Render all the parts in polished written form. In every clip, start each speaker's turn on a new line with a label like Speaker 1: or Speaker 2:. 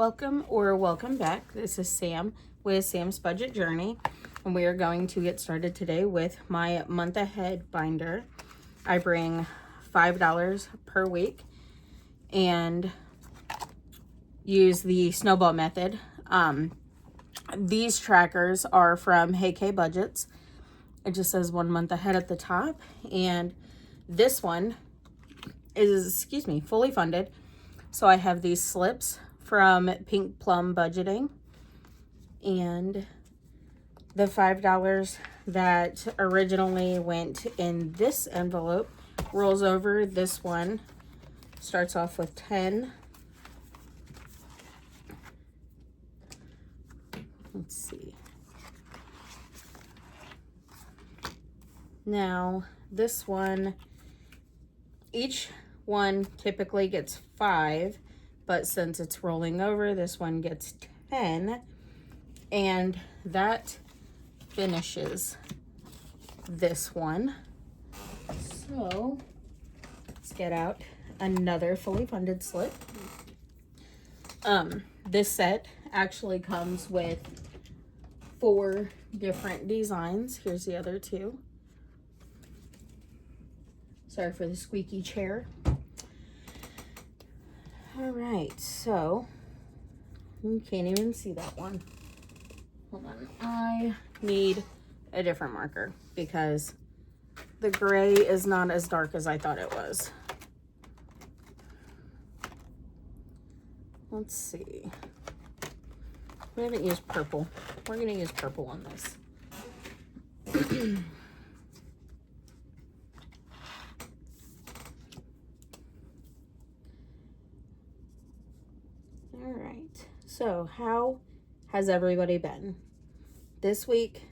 Speaker 1: Welcome back. This is Sam with Sam's Budget Journey, and we are going to get started today with my month ahead binder. I bring $5 per week and use the snowball method. These trackers are from Hey K Budgets. It just says 1 month ahead at the top, and this one is, fully funded. So I have these slips from Pink Plum Budgeting, and the $5 that originally went in this envelope rolls over. This one starts off with 10. Let's see. Now, this one, each one typically gets 5, but since it's rolling over, this one gets 10, and that finishes this one. So let's get out another fully funded slip. This set actually comes with 4 different designs. Here's the other 2. Sorry for the squeaky chair. All right, so you can't even see that one. Hold on, I need a different marker because the gray is not as dark as I thought it was. Let's see. We haven't used purple. We're gonna use purple on this. All right, so how has everybody been? This week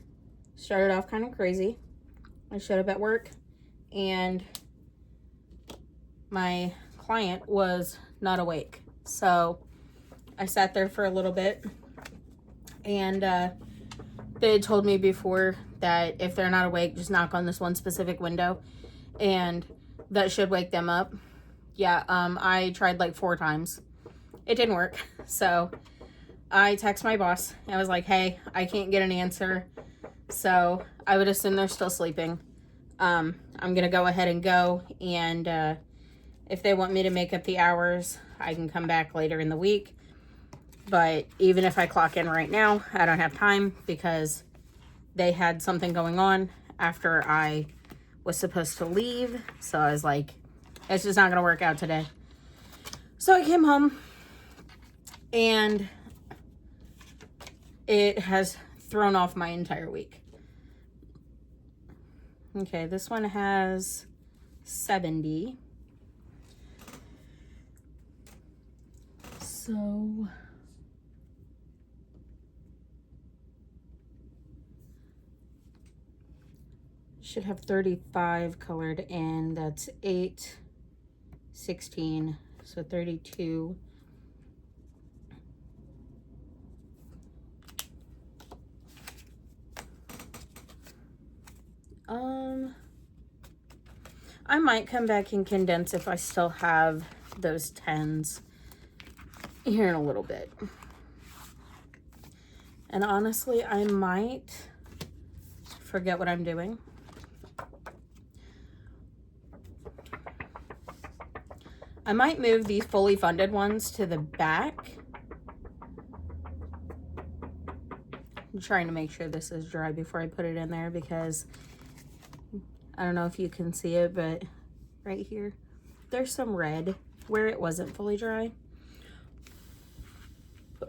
Speaker 1: started off kind of crazy. I showed up at work and my client was not awake. So I sat there for a little bit, and they had told me before that if they're not awake, just knock on this one specific window and that should wake them up. Yeah, I tried like 4 times. It didn't work. So I texted my boss. I was like, hey, I can't get an answer. So I would assume they're still sleeping. I'm going to go ahead and go. And if they want me to make up the hours, I can come back later in the week. But even if I clock in right now, I don't have time because they had something going on after I was supposed to leave. So I was like, it's just not going to work out today. So I came home, and it has thrown off my entire week. Okay, this one has 70. So should have 35 colored in. That's 8, 16, so 32. I might come back and condense if I still have those 10s here in a little bit. And honestly, I might forget what I'm doing. I might move these fully funded ones to the back. I'm trying to make sure this is dry before I put it in there because I don't know if you can see it, but right here, there's some red where it wasn't fully dry.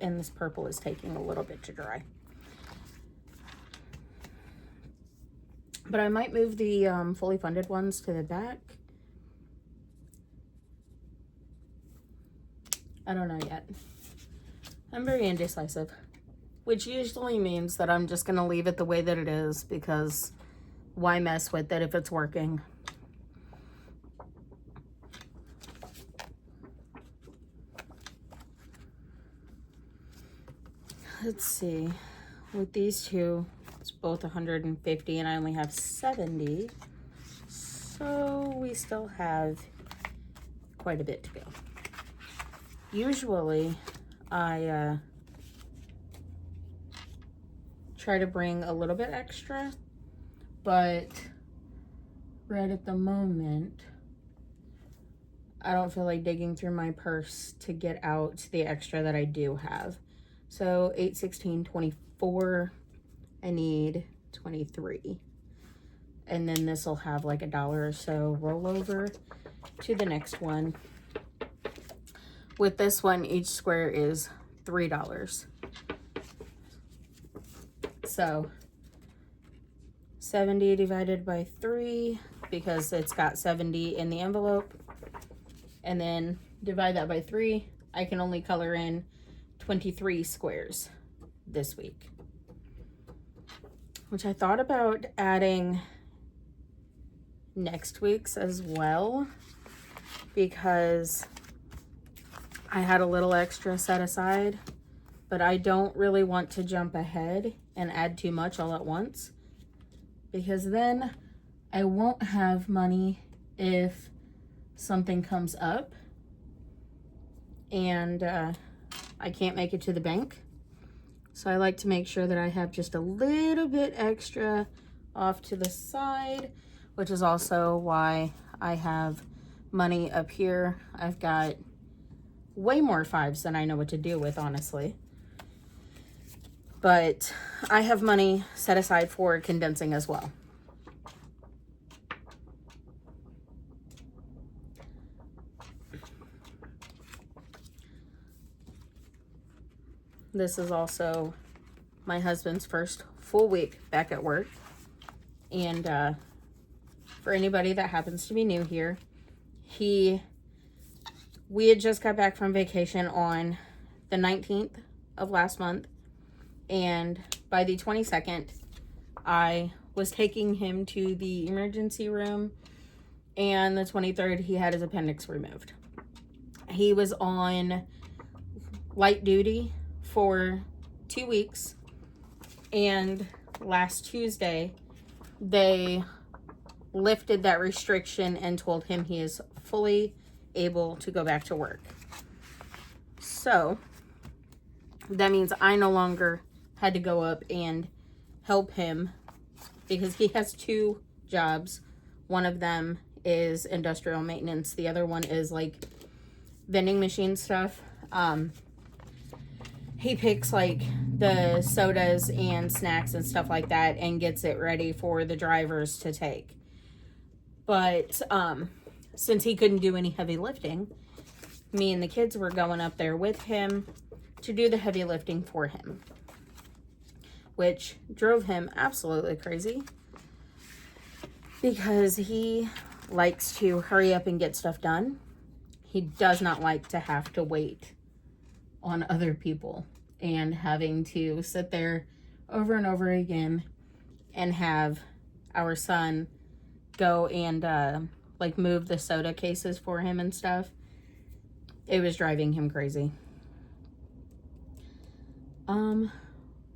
Speaker 1: And this purple is taking a little bit to dry. But I might move the fully funded ones to the back. I don't know yet. I'm very indecisive, which usually means that I'm just gonna leave it the way that it is because why mess with it if it's working? Let's see. With these two, it's both 150 and I only have 70. So we still have quite a bit to go. Usually I try to bring a little bit extra, but right at the moment, I don't feel like digging through my purse to get out the extra that I do have. So 8, 16, 24, I need 23. And then this will have like $1 or so roll over to the next one. With this one, each square is $3. So 70 divided by 3, because it's got 70 in the envelope, and then divide that by 3. I can only color in 23 squares this week, which I thought about adding next week's as well, because I had a little extra set aside, but I don't really want to jump ahead and add too much all at once, because then I won't have money if something comes up and I can't make it to the bank. So I like to make sure that I have just a little bit extra off to the side, which is also why I have money up here. I've got way more 5s than I know what to do with, honestly. But I have money set aside for condensing as well. This is also my husband's first full week back at work. And for anybody that happens to be new here, we had just got back from vacation on the 19th of last month. And by the 22nd, I was taking him to the emergency room. And the 23rd, he had his appendix removed. He was on light duty for 2 weeks, and last Tuesday they lifted that restriction and told him he is fully able to go back to work. So that means I no longer had to go up and help him, because he has 2 jobs. One of them is industrial maintenance, the other one is like vending machine stuff. He picks like the sodas and snacks and stuff like that and gets it ready for the drivers to take. But since he couldn't do any heavy lifting, me and the kids were going up there with him to do the heavy lifting for him, which drove him absolutely crazy, because he likes to hurry up and get stuff done. He does not like to have to wait on other people and having to sit there over and over again and have our son go and like move the soda cases for him and stuff. It was driving him crazy.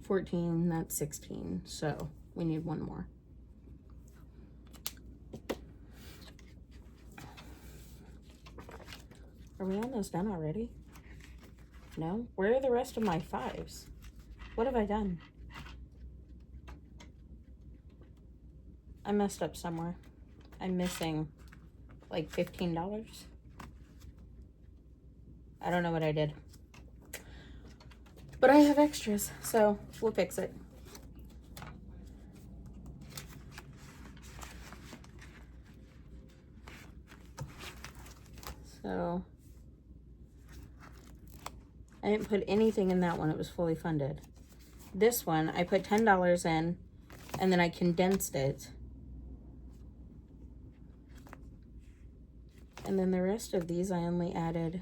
Speaker 1: 14, that's 16, so we need one more. Are we almost done already? No? Where are the rest of my 5s? What have I done? I messed up somewhere. I'm missing like $15. I don't know what I did. But I have extras, so we'll fix it. So I didn't put anything in that one. It was fully funded. This one, I put $10 in, and then I condensed it. And then the rest of these, I only added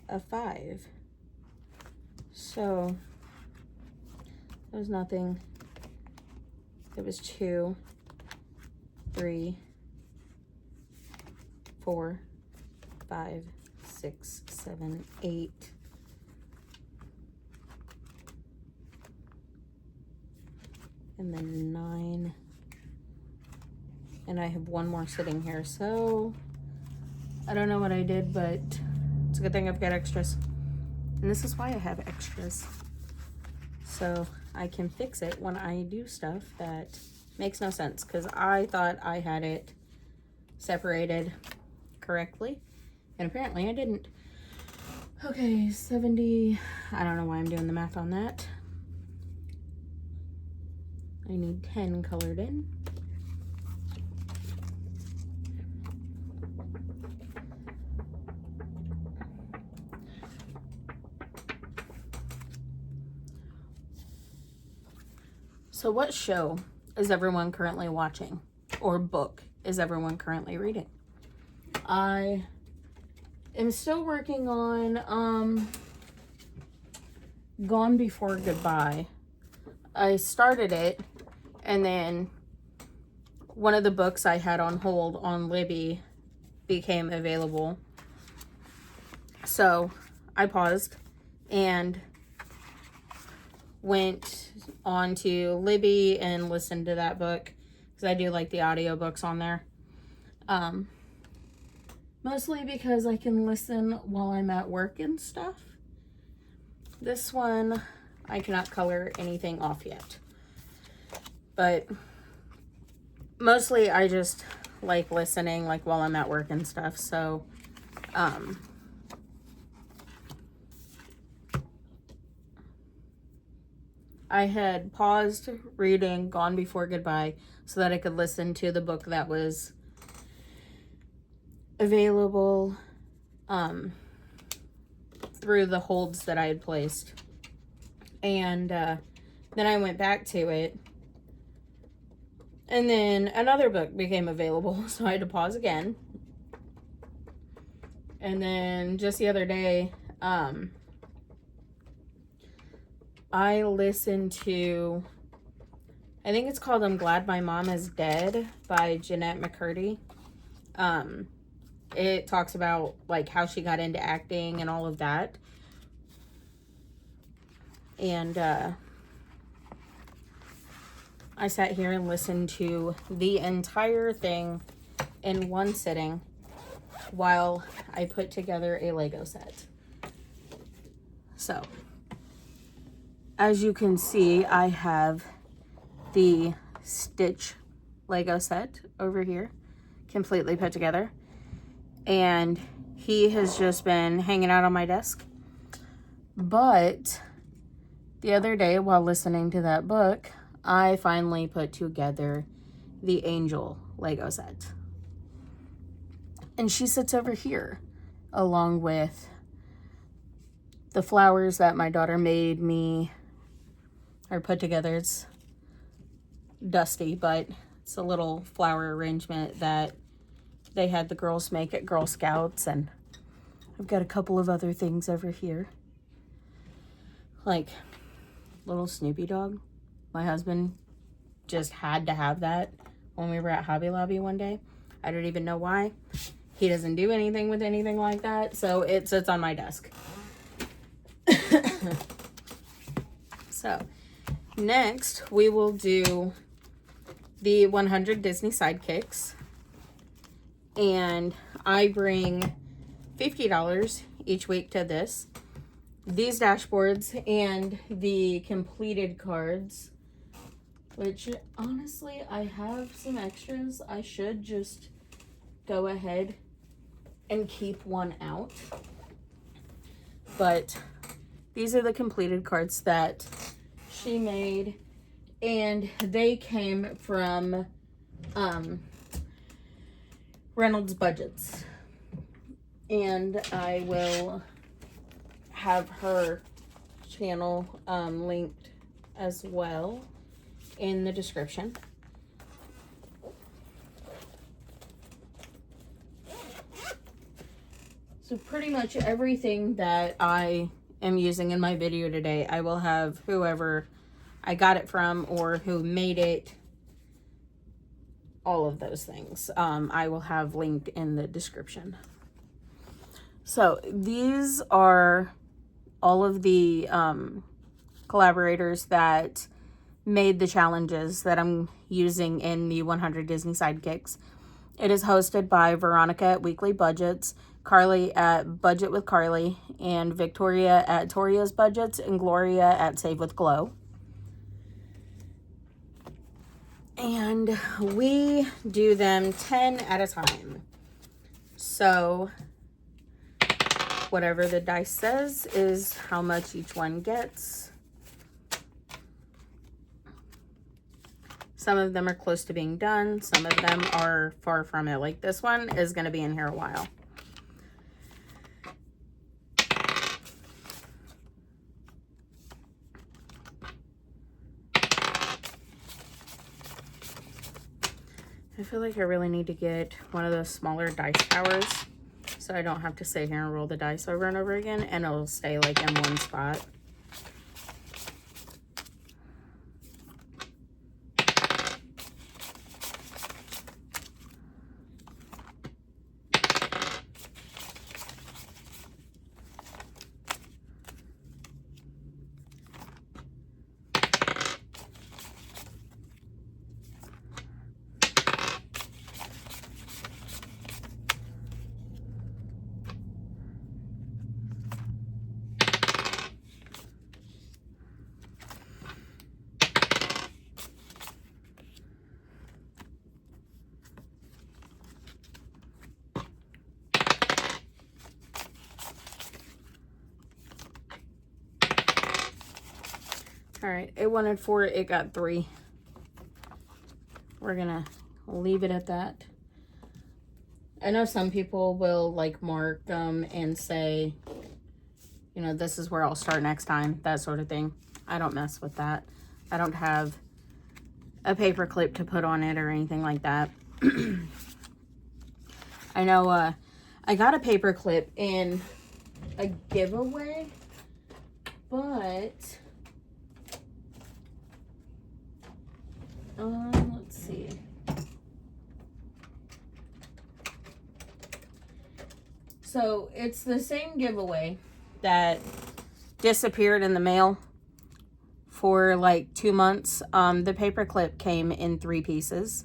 Speaker 1: a 5. So it was nothing. It was 2, 3, 4, 5, 6, 7, 8. And then 9. And I have one more sitting here, so I don't know what I did, but it's a good thing I've got extras. And this is why I have extras. So I can fix it when I do stuff that makes no sense. Because I thought I had it separated correctly. And apparently I didn't. Okay, 70. I don't know why I'm doing the math on that. I need 10 colored in. So what show is everyone currently watching? Or book is everyone currently reading? I am still working on Gone Before Goodbye. I started it, and then one of the books I had on hold on Libby became available. So I paused and went on to Libby and listened to that book, because I do like the audiobooks on there. Mostly because I can listen while I'm at work and stuff. This one, I cannot color anything off yet. But mostly I just like listening like while I'm at work and stuff. So, I had paused reading Gone Before Goodbye so that I could listen to the book that was available through the holds that I had placed. And then I went back to it. And then another book became available, so I had to pause again. And then just the other day, I listened to, I think it's called I'm Glad My Mom Is Dead by Jeanette McCurdy. It talks about like how she got into acting and all of that. And I sat here and listened to the entire thing in one sitting while I put together a Lego set. So, as you can see, I have the Stitch Lego set over here, completely put together. And he has just been hanging out on my desk. But the other day, while listening to that book, I finally put together the Angel Lego set. And she sits over here, along with the flowers that my daughter made me, or put together. It's dusty, but it's a little flower arrangement that they had the girls make at Girl Scouts. And I've got a couple of other things over here. Like little Snoopy dog. My husband just had to have that when we were at Hobby Lobby one day. I don't even know why. He doesn't do anything with anything like that, so it sits on my desk. So, next we will do the 100 Disney Sidekicks. And I bring $50 each week to this. These dashboards and the completed cards, which honestly I have some extras. I should just go ahead and keep one out. But these are the completed cards that she made, and they came from Reynolds Budgets. And I will have her channel linked as well in the description. So pretty much everything that I am using in my video today, I will have whoever I got it from or who made it, all of those things, I will have linked in the description. So these are all of the collaborators that made the challenges that I'm using in the 100 Disney Sidekicks. It is hosted by Veronica at Weekly Budgets, Carly at Budget with Carly, and Victoria at Toria's Budgets, and Gloria at Save with Glow. And we do them 10 at a time. So whatever the dice says is how much each one gets. Some of them are close to being done. Some of them are far from it. Like this one is going to be in here a while. I feel like I really need to get one of those smaller dice towers so I don't have to sit here and roll the dice over and over again, and it'll stay like in one spot. All right, it wanted 4, it got 3. We're gonna leave it at that. I know some people will like mark them and say, you know, this is where I'll start next time, that sort of thing. I don't mess with that. I don't have a paper clip to put on it or anything like that. I know I got a paper clip in a giveaway, but let's see. So it's the same giveaway that disappeared in the mail for like 2 months. The paper clip came in 3 pieces,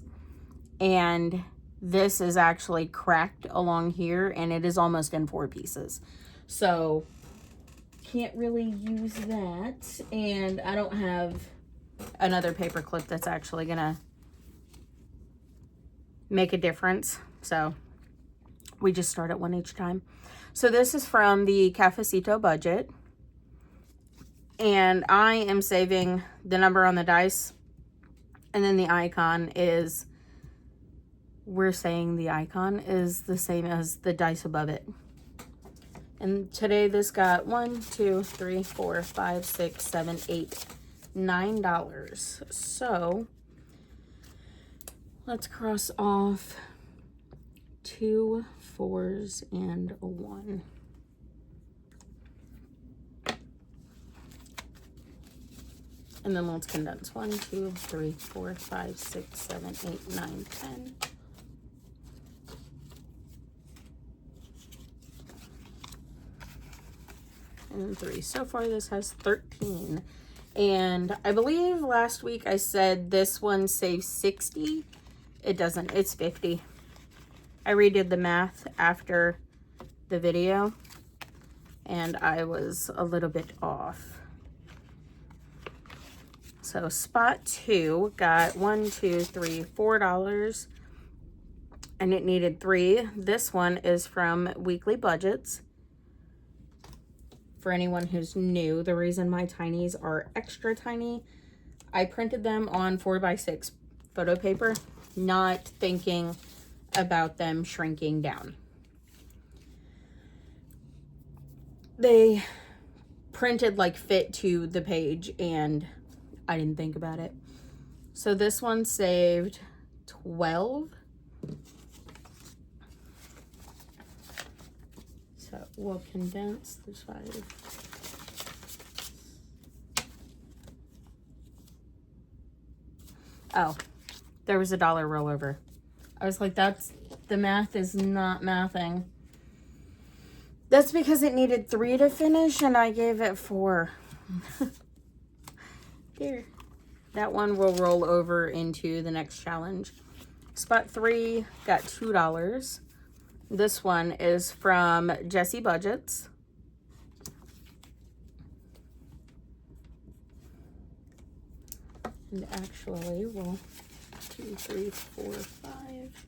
Speaker 1: and this is actually cracked along here, and it is almost in 4 pieces. So can't really use that, and I don't have another paper clip that's actually gonna make a difference, so we just start at 1 each time. So this is from the Cafecito budget, and I am saving the number on the dice, and then the icon is, we're saying the icon is the same as the dice above it. And today this got $1, $2, $3, $4, $5, $6, $7, $8, $9. So let's cross off 2 4s and a 1. And then let's condense 1, 2, 3, 4, 5, 6, 7, 8, 9, 10. And 3. So far this has 13. And I believe last week I said this one saves 60. It doesn't, it's 50. I redid the math after the video, and I was a little bit off. So spot 2 got $1, $2, $3, $4, and it needed 3. This one is from Weekly Budgets. For anyone who's new, the reason my tinies are extra tiny, I printed them on 4x6 photo paper, not thinking about them shrinking down. They printed like fit to the page, and I didn't think about it. So this one saved 12. So we'll condense this 5. Oh, there was a $1 rollover. I was like, that's, the math is not mathing. That's because it needed 3 to finish, and I gave it 4. There. That one will roll over into the next challenge. Spot 3 got $2. This one is from Jessie Budgets. And actually, well, 2, 3, 4, 5.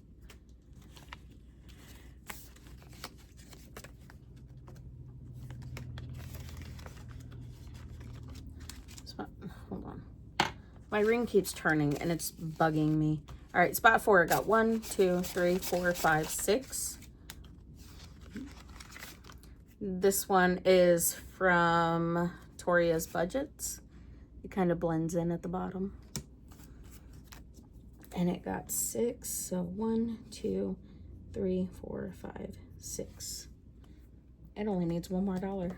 Speaker 1: Hold on. My ring keeps turning and it's bugging me. All right, spot 4. I got 1, 2, 3, 4, 5, 6. This one is from Toria's Budgets. It kind of blends in at the bottom. And it got 6. So 1, 2, 3, 4, 5, 6. It only needs one more dollar.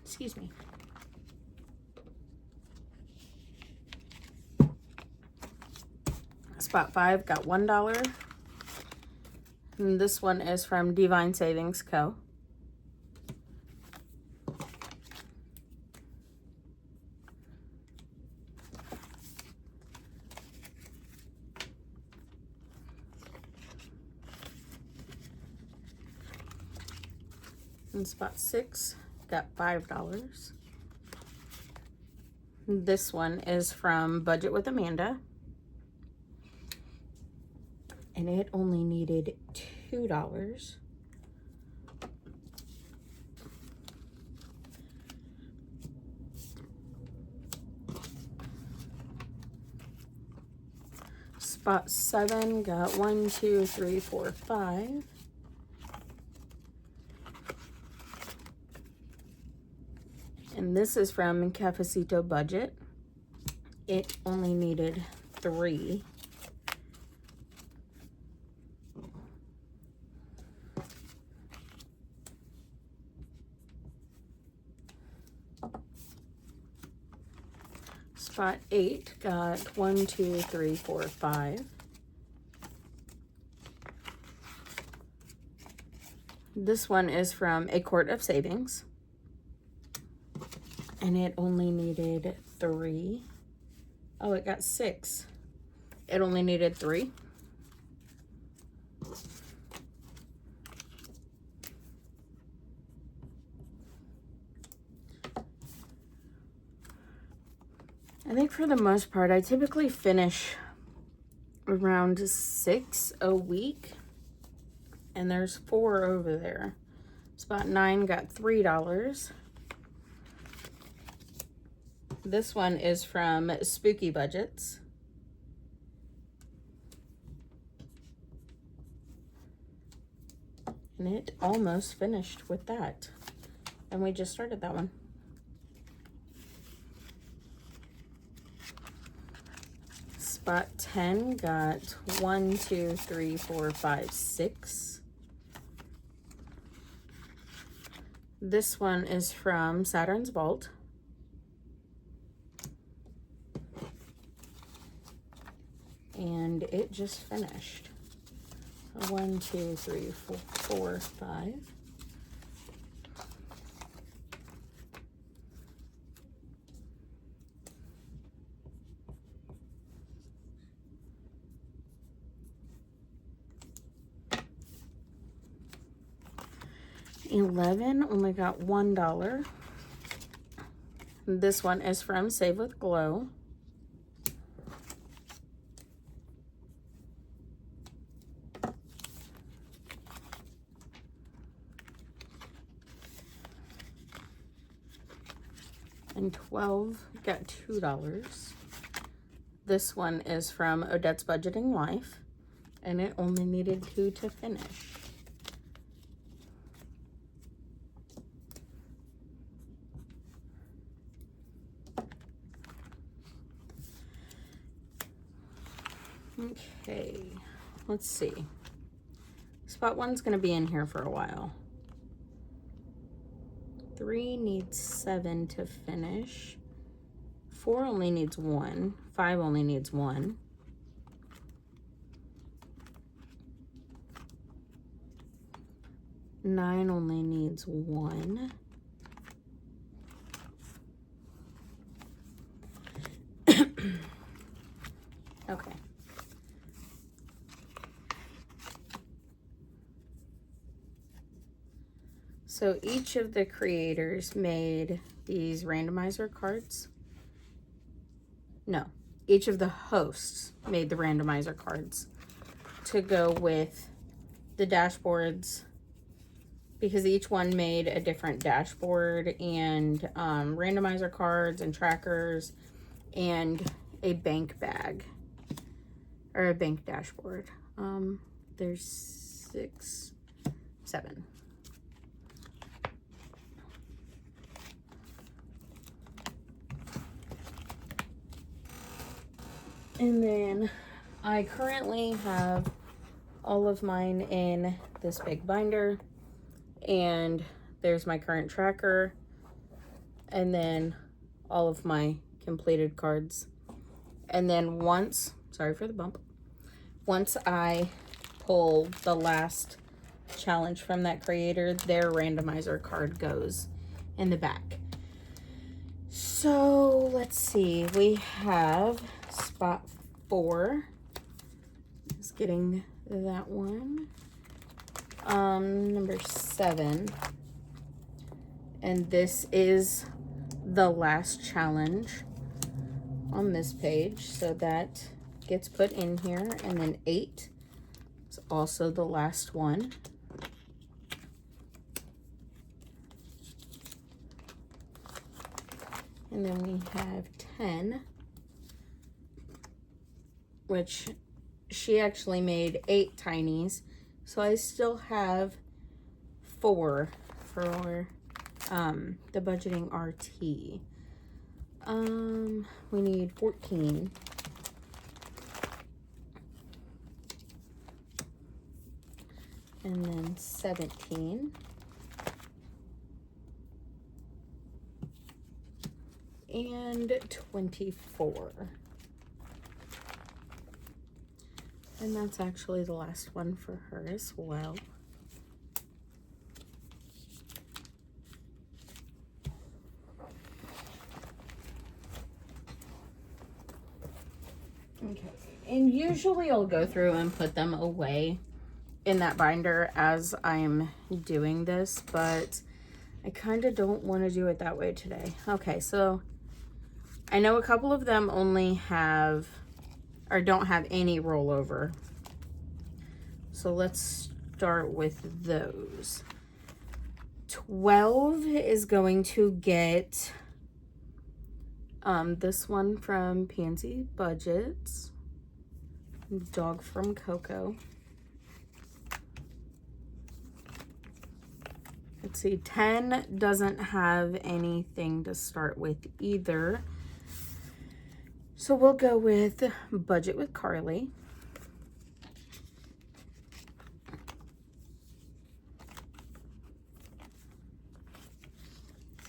Speaker 1: Excuse me. Spot 5 got $1. And this one is from Divine Savings Co. And spot 6 got $5. This one is from Budget with Amanda. And it only needed $2. Spot 7 got 1, 2, 3, 4, 5. And this is from Cafecito Budget. It only needed 3. Spot 8 got 1, 2, 3, 4, 5. This one is from A Court of Savings. And it only needed 3. Oh, it got 6. It only needed 3. I think for the most part, I typically finish around 6 a week. And there's 4 over there. Spot 9 got $3. This one is from Spooky Budgets. And it almost finished with that. And we just started that one. Spot 10 got 1, 2, 3, 4, 5, 6. This one is from Saturn's Vault. And it just finished. 1, 2, 3, 4, 5. $11 only got $1. This one is from Save with Glow. And 12 got $2. This one is from Odette's Budgeting Life, and it only needed 2 to finish. Okay, let's see. Spot 1's going to be in here for a while. 3 needs 7 to finish. 4 only needs 1. 5 only needs 1. 9 only needs 1. Okay. So each of the creators made these randomizer cards. No, each of the hosts made the randomizer cards to go with the dashboards, because each one made a different dashboard and randomizer cards and trackers and a bank bag or a bank dashboard. There's 6, 7. And then I currently have all of mine in this big binder, and there's my current tracker, and then all of my completed cards. And then once, sorry for the bump, once I pull the last challenge from that creator, their randomizer card goes in the back. So let's see, we have spot 4. Just getting that one. Number 7. And this is the last challenge on this page, so that gets put in here. And then 8 is also the last one. And then we have 10, which she actually made 8 tinies, so I still have 4 for the budgeting RT. We need 14. And then 17. And 24. And that's actually the last one for her as well. Okay, and usually I'll go through and put them away in that binder as I'm doing this, but I kind of don't want to do it that way today. Okay, so I know a couple of them only have, or don't have any rollover. So let's start with those. 12 is going to get this one from Pansy Budgets, Dog from Coco. Let's see, 10 doesn't have anything to start with either. So we'll go with Budget with Carly.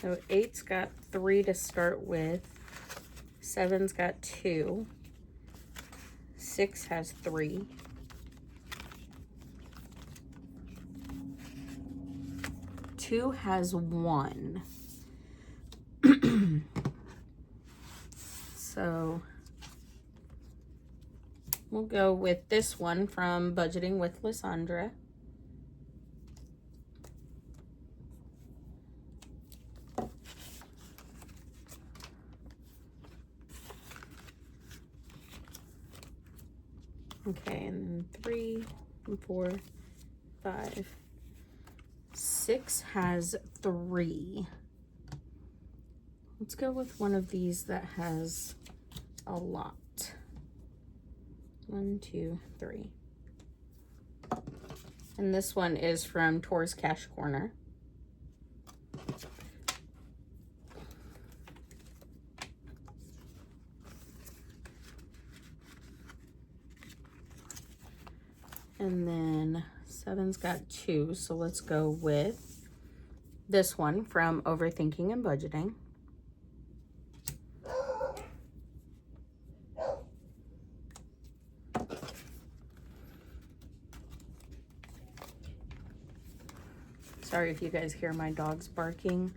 Speaker 1: So 8's got 3 to start with. 7's got 2. 6 has 3. 2 has 1. So we'll go with this one from Budgeting with Lysandra. Okay, and then 3, 4, 5, 6 has 3. Let's go with one of these that has a lot. 1, 2, 3. And this one is from Tor's Cash Corner. And then 7's got 2, so let's go with this one from Overthinking and Budgeting. Sorry if you guys hear my dogs barking.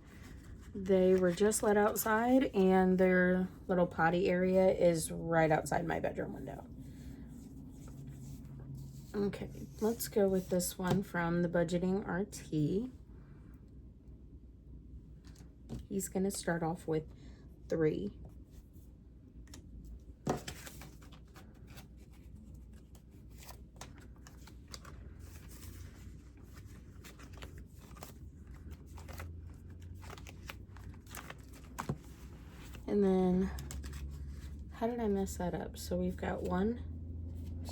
Speaker 1: They were just let outside and their little potty area is right outside my bedroom window. Okay, let's go with this one from the Budgeting RT. He's gonna start off with 3. And then, how did I mess that up? So we've got 1,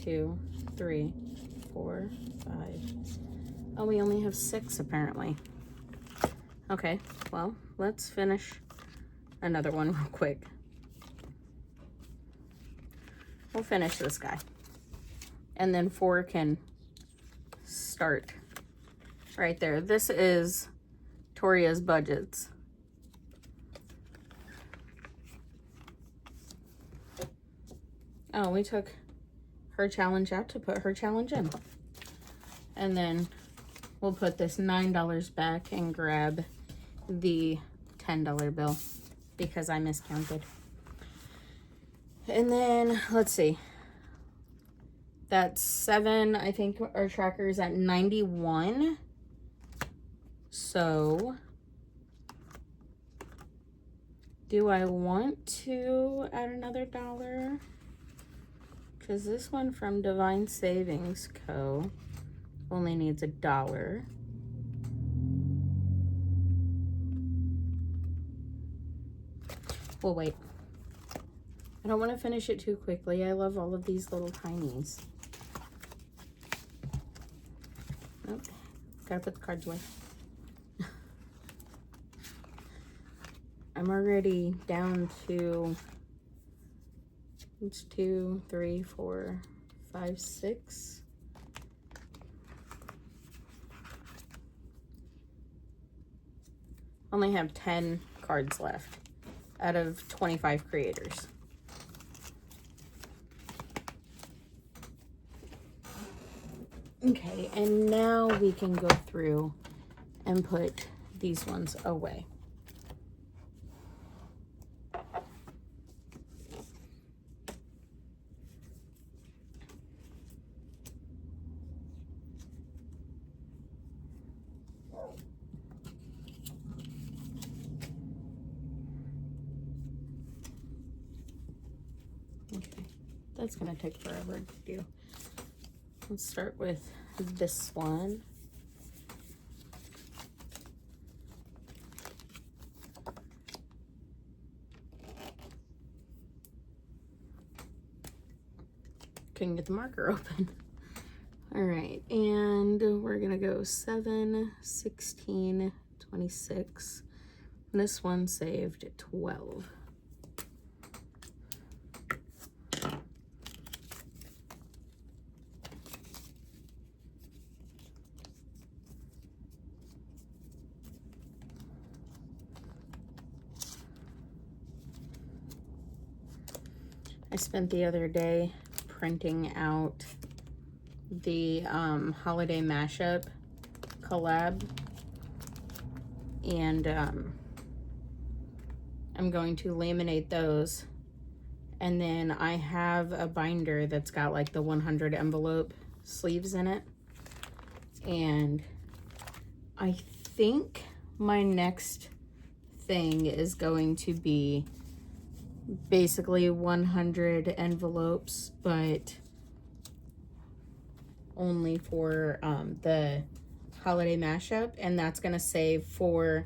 Speaker 1: 2, 3, 4, 5. Oh, we only have 6 apparently. Okay, well, let's finish another one real quick. We'll finish this guy. And then 4 can start right there. This is Toria's budgets. Oh, we took her challenge out to put her challenge in. And then we'll put this $9 back and grab the $10 bill because I miscounted. And then, let's see. That's 7, I think our tracker's at 91. So, do I want to add another $1? Because this one from Divine Savings Co. only needs $1. We'll wait. I don't want to finish it too quickly. I love all of these little tinies. Nope. Gotta put the cards away. I'm already down to, it's 2, 3, 4, 5, 6. Only have 10 cards left out of 25 creators. Okay, and now we can go through and put these ones away. Okay, that's gonna take forever to do. Let's start with this one. Couldn't get the marker open. All right, and we're gonna go 7, 16, 26. And this one saved 12. I spent the other day printing out the holiday mashup collab, and I'm going to laminate those, and then I have a binder that's got like the 100 envelope sleeves in it, and I think my next thing is going to be basically 100 envelopes, but only for the holiday mashup, and that's gonna save for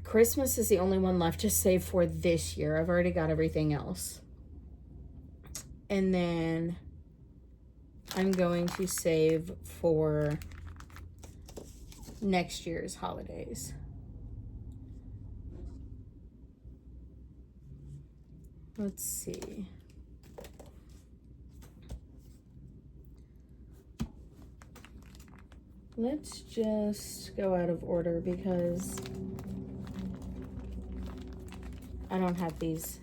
Speaker 1: Christmas. Is the only one left to save for this year. I've already got everything else, and then I'm going to save for next year's holidays. Let's see. Let's just go out of order because I don't have these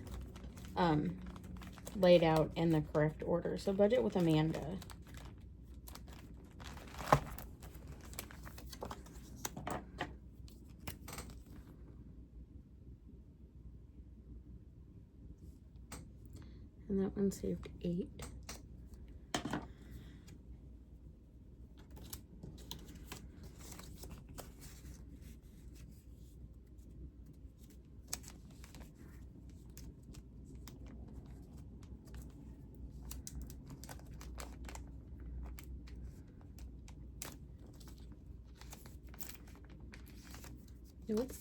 Speaker 1: laid out in the correct order. So budget with Amanda. And that one saved 8. Oops.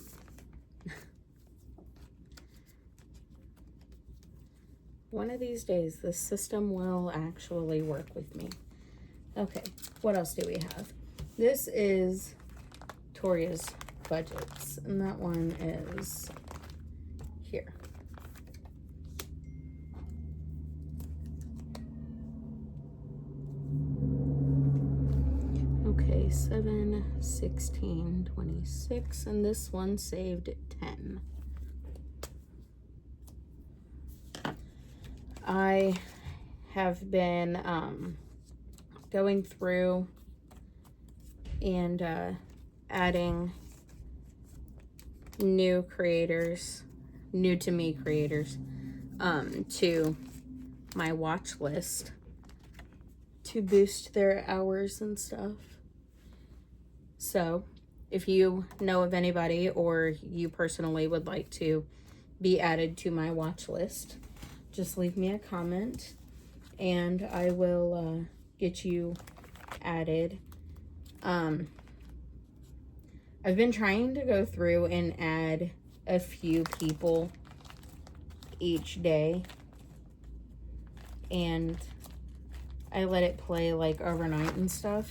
Speaker 1: One of these days, the system will actually work with me. Okay, what else do we have? This is Toria's budgets, and that one is here. Okay, 7, 16, 26, and this one saved 10. I have been going through and adding new creators, new to me creators, to my watch list to boost their hours and stuff. So if you know of anybody or you personally would like to be added to my watch list, just leave me a comment and I will get you added. I've been trying to go through and add a few people each day, and I let it play like overnight and stuff.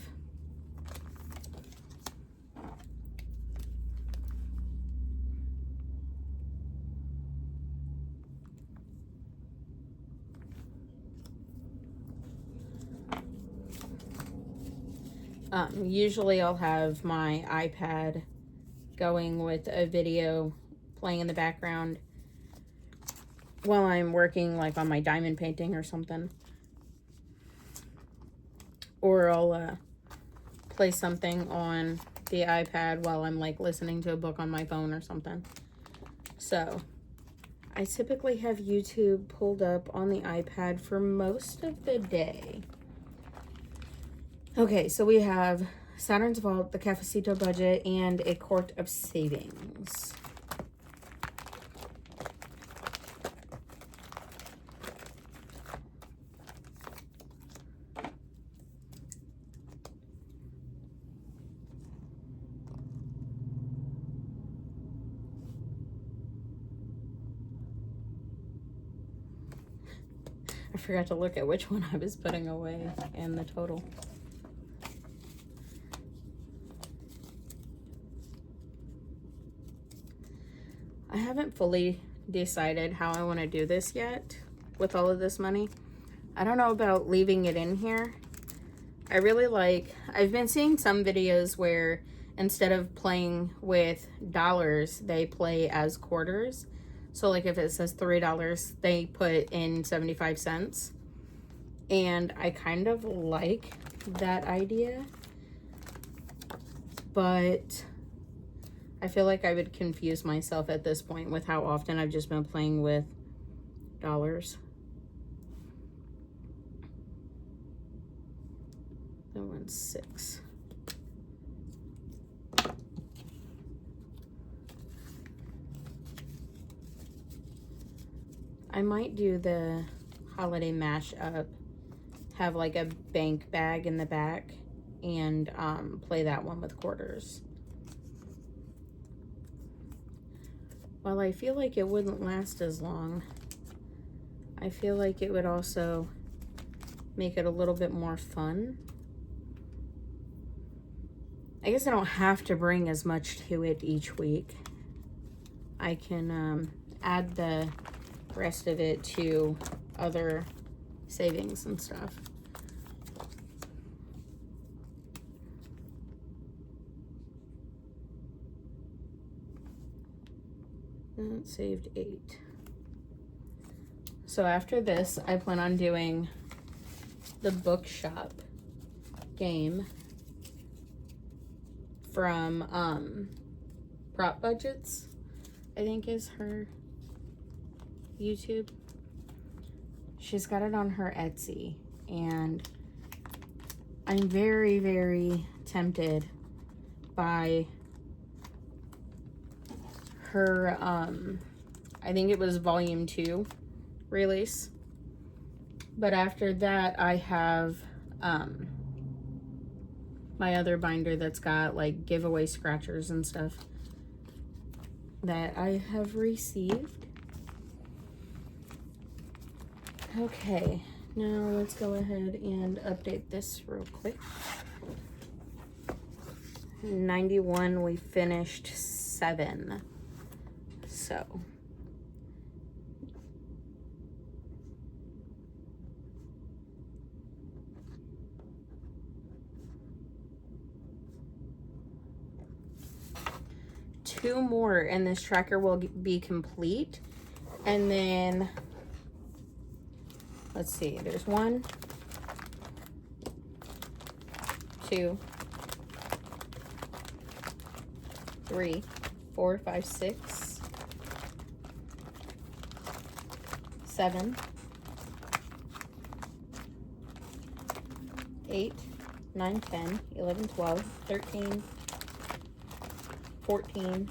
Speaker 1: Usually I'll have my iPad going with a video playing in the background while I'm working like on my diamond painting or something. Or I'll play something on the iPad while I'm like listening to a book on my phone or something. So I typically have YouTube pulled up on the iPad for most of the day. Okay, so we have Saturn's Vault, the Cafecito budget, and a Court of Savings. I forgot to look at which one I was putting away and the total. I haven't fully decided how I want to do this yet with all of this money. I don't know about leaving it in here. I really like, I've been seeing some videos where instead of playing with dollars, they play as quarters. So like if it says $3, they put in 75 cents. And I kind of like that idea. But I feel like I would confuse myself at this point with how often I've just been playing with dollars. That one's 6. I might do the holiday mashup, have like a bank bag in the back, and play that one with quarters. While I feel like it wouldn't last as long, I feel like it would also make it a little bit more fun. I guess I don't have to bring as much to it each week. I can add the rest of it to other savings and stuff. That saved 8. So after this, I plan on doing the Bookshop game from Prop Budgets, I think is her YouTube. she's got it on her Etsy, and I'm very, very tempted by her, I think it was volume 2 release. But after that, I have my other binder that's got like giveaway scratchers and stuff that I have received. Okay, now let's go ahead and update this real quick. 91, we finished 7. So two more and this tracker will be complete. And then let's see, there's 1, 2, 3, 4, 5, 6, 7, 8, 9, 10, 11, 12, 13, 14.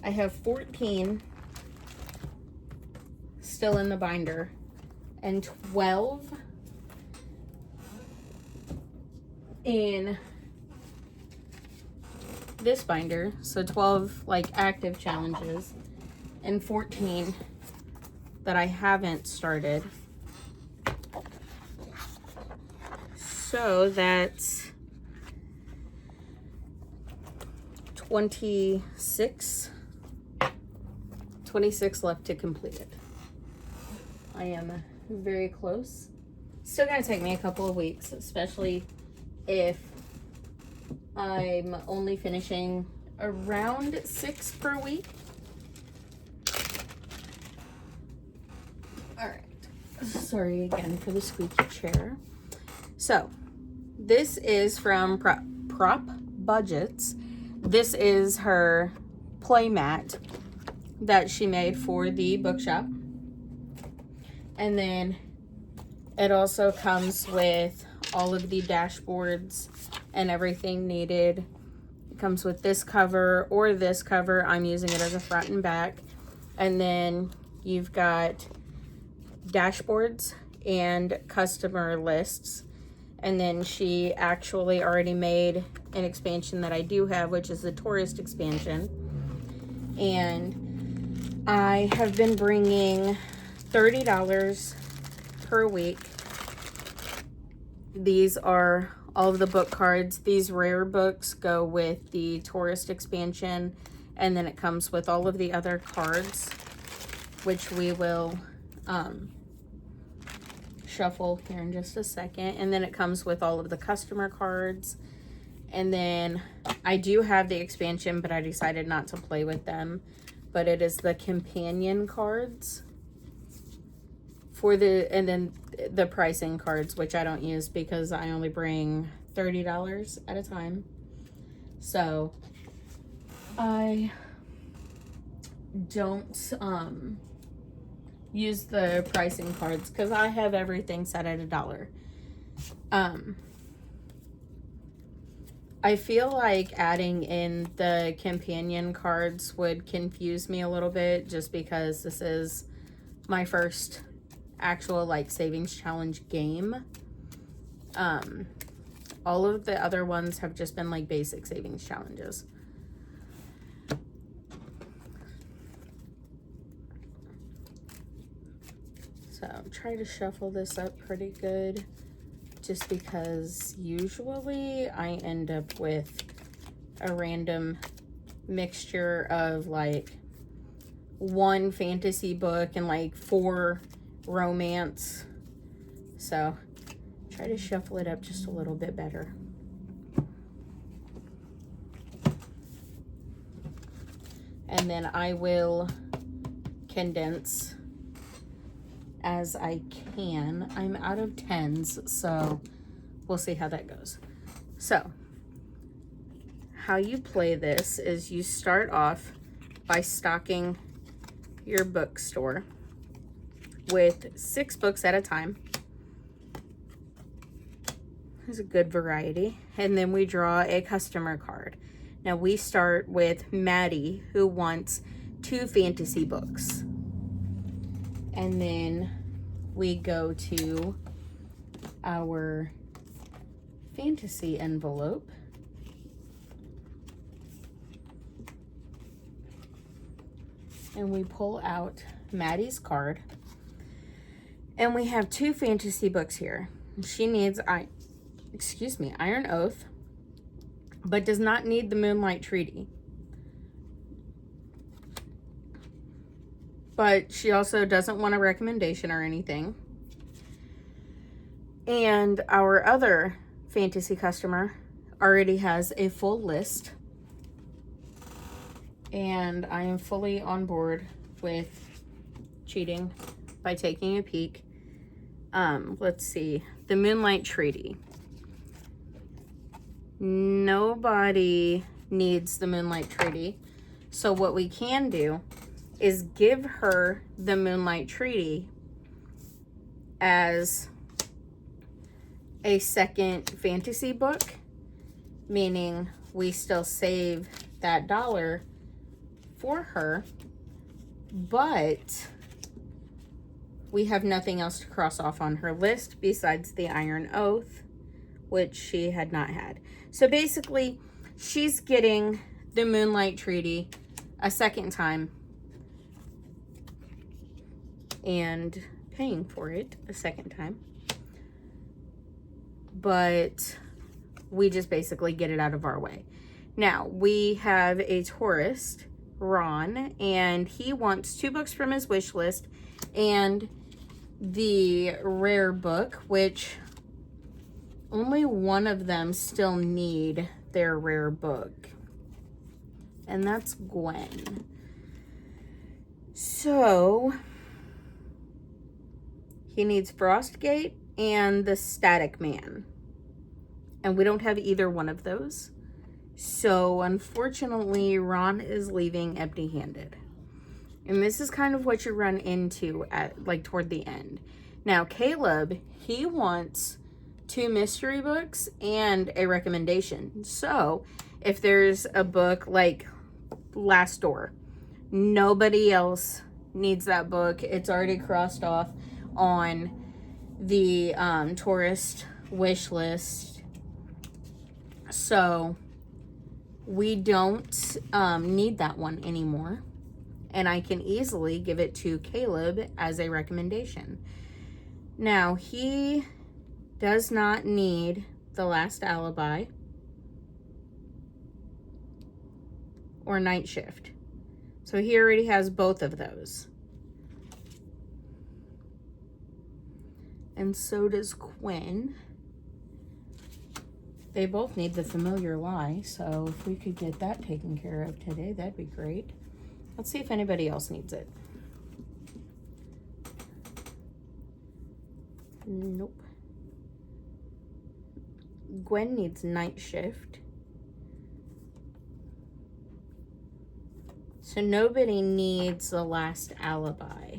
Speaker 1: I have 14 still in the binder and 12 in this binder. So 12 like active challenges and 14 that I haven't started. So that's 26 left to complete it. I am very close. Still gonna take me a couple of weeks, especially if I'm only finishing around 6 per week. All right, sorry again for the squeaky chair. So this is from Prop Budgets. This is her playmat that she made for the bookshop. And then it also comes with all of the dashboards and everything needed. It comes with this cover or this cover. I'm using it as a front and back. And then you've got dashboards and customer lists. And then she actually already made an expansion that I do have, which is the tourist expansion. And I have been bringing $30 per week. These are all of the book cards. These rare books go with the tourist expansion, and then it comes with all of the other cards, which we will shuffle here in just a second. And then it comes with all of the customer cards. And then I do have the expansion, but I decided not to play with them. But it is the companion cards for and then the pricing cards, which I don't use because I only bring $30 at a time. So I don't use the pricing cards because I have everything set at $1. I feel like adding in the companion cards would confuse me a little bit just because this is my first actual like savings challenge game. All of the other ones have just been like basic savings challenges. So try to shuffle this up pretty good, just because usually I end up with a random mixture of like 1 fantasy book and like 4 romance. So try to shuffle it up just a little bit better. And then I will condense as I can. I'm out of 10s, so we'll see how that goes. So how you play this is you start off by stocking your bookstore. with 6 books at a time. There's a good variety. And then we draw a customer card. Now we start with Maddie, who wants 2 fantasy books. And then we go to our fantasy envelope. And we pull out Maddie's card. And we have 2 fantasy books here. She needs, Iron Oath, but does not need the Moonlight Treaty. But she also doesn't want a recommendation or anything. And our other fantasy customer already has a full list. And I am fully on board with cheating by taking a peek. Let's see. The Moonlight Treaty. Nobody needs the Moonlight Treaty. So what we can do is give her the Moonlight Treaty as a second fantasy book, meaning we still save that $1 for her, but we have nothing else to cross off on her list besides the Iron Oath, which she had not had. So basically, she's getting the Moonlight Treaty a second time and paying for it a second time. But we just basically get it out of our way. Now, we have a tourist, Ron, and he wants 2 books from his wish list and the rare book, which only one of them still need their rare book. And that's Gwen. So he needs Frostgate and the Static Man. And we don't have either one of those. So unfortunately, Ron is leaving empty-handed. And this is kind of what you run into at toward the end. Now, Caleb, he wants 2 mystery books and a recommendation. So if there's a book like Last Door, nobody else needs that book. It's already crossed off on the tourist wish list. So we don't need that one anymore. And I can easily give it to Caleb as a recommendation. Now, he does not need The Last Alibi or Night Shift. So he already has both of those. And so does Quinn. They both need The Familiar Lie, so if we could get that taken care of today, that'd be great. Let's see if anybody else needs it. Nope. Gwen needs Night Shift. So nobody needs The Last Alibi.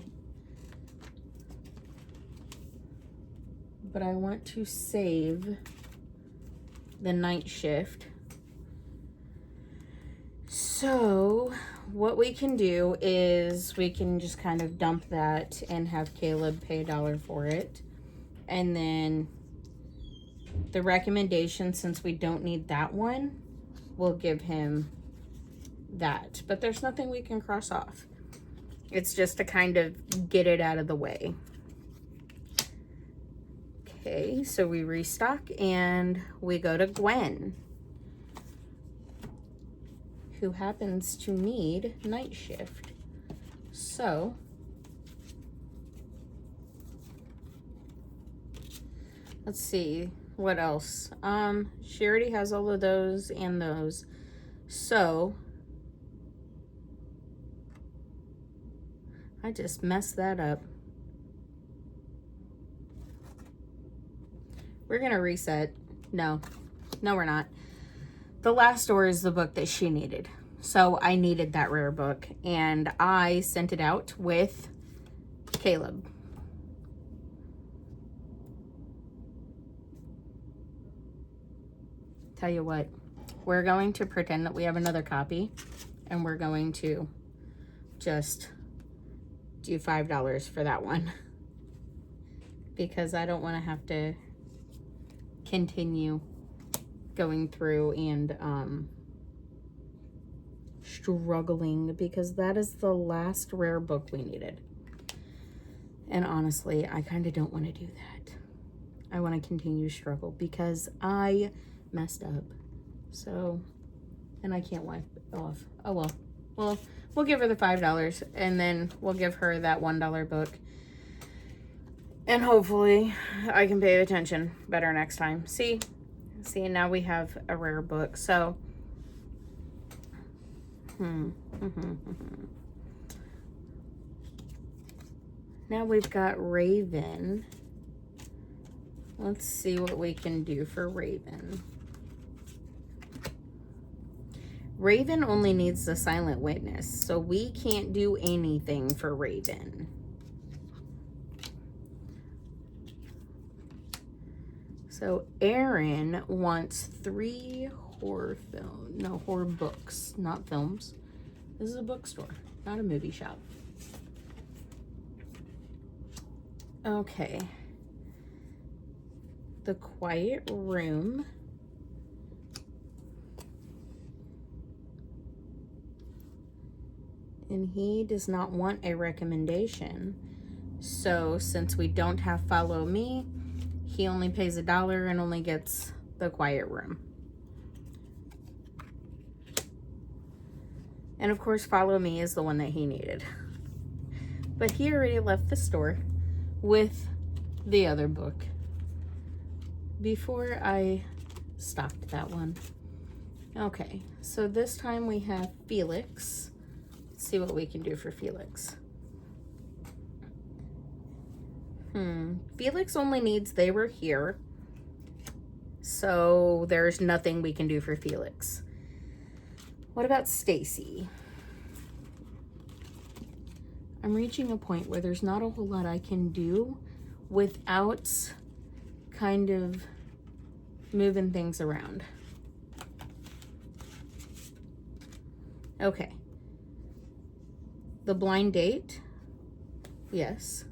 Speaker 1: But I want to save the Night Shift. So what we can do is we can just kind of dump that and have Caleb pay $1 for it. And then the recommendation, since we don't need that one, we'll give him that. But there's nothing we can cross off. It's just to kind of get it out of the way. Okay, so we restock and we go to Gwen, who happens to need Night Shift. So let's see what else. She already has all of those and those. So I just messed that up. We're gonna reset. No, we're not. The Last Door is the book that she needed. So I needed that rare book and I sent it out with Caleb. Tell you what, we're going to pretend that we have another copy, and we're going to just do $5 for that one, because I don't want to have to continue going through and struggling, because that is the last rare book we needed. And honestly, I kind of don't want to do that. I want to continue to struggle because I messed up. So, and I can't wipe it off. Oh well. Well, we'll give her the $5, and then we'll give her that $1 book. And hopefully I can pay attention better next time. See, now we have a rare book. So, now we've got Raven. Let's see what we can do for Raven. Raven only needs the silent witness, so we can't do anything for Raven. So Aaron wants 3 horror books, not films. This is a bookstore, not a movie shop. Okay. The Quiet Room. And he does not want a recommendation. So since we don't have Follow Me, he only pays $1 and only gets The Quiet Room. And of course, Follow Me is the one that he needed. But he already left the store with the other book before I stopped that one. Okay, so this time we have Felix. Let's see what we can do for Felix. Felix only needs They Were Here. So there's nothing we can do for Felix. What about Stacy? I'm reaching a point where there's not a whole lot I can do without kind of moving things around. Okay. The Blind Date. Yes.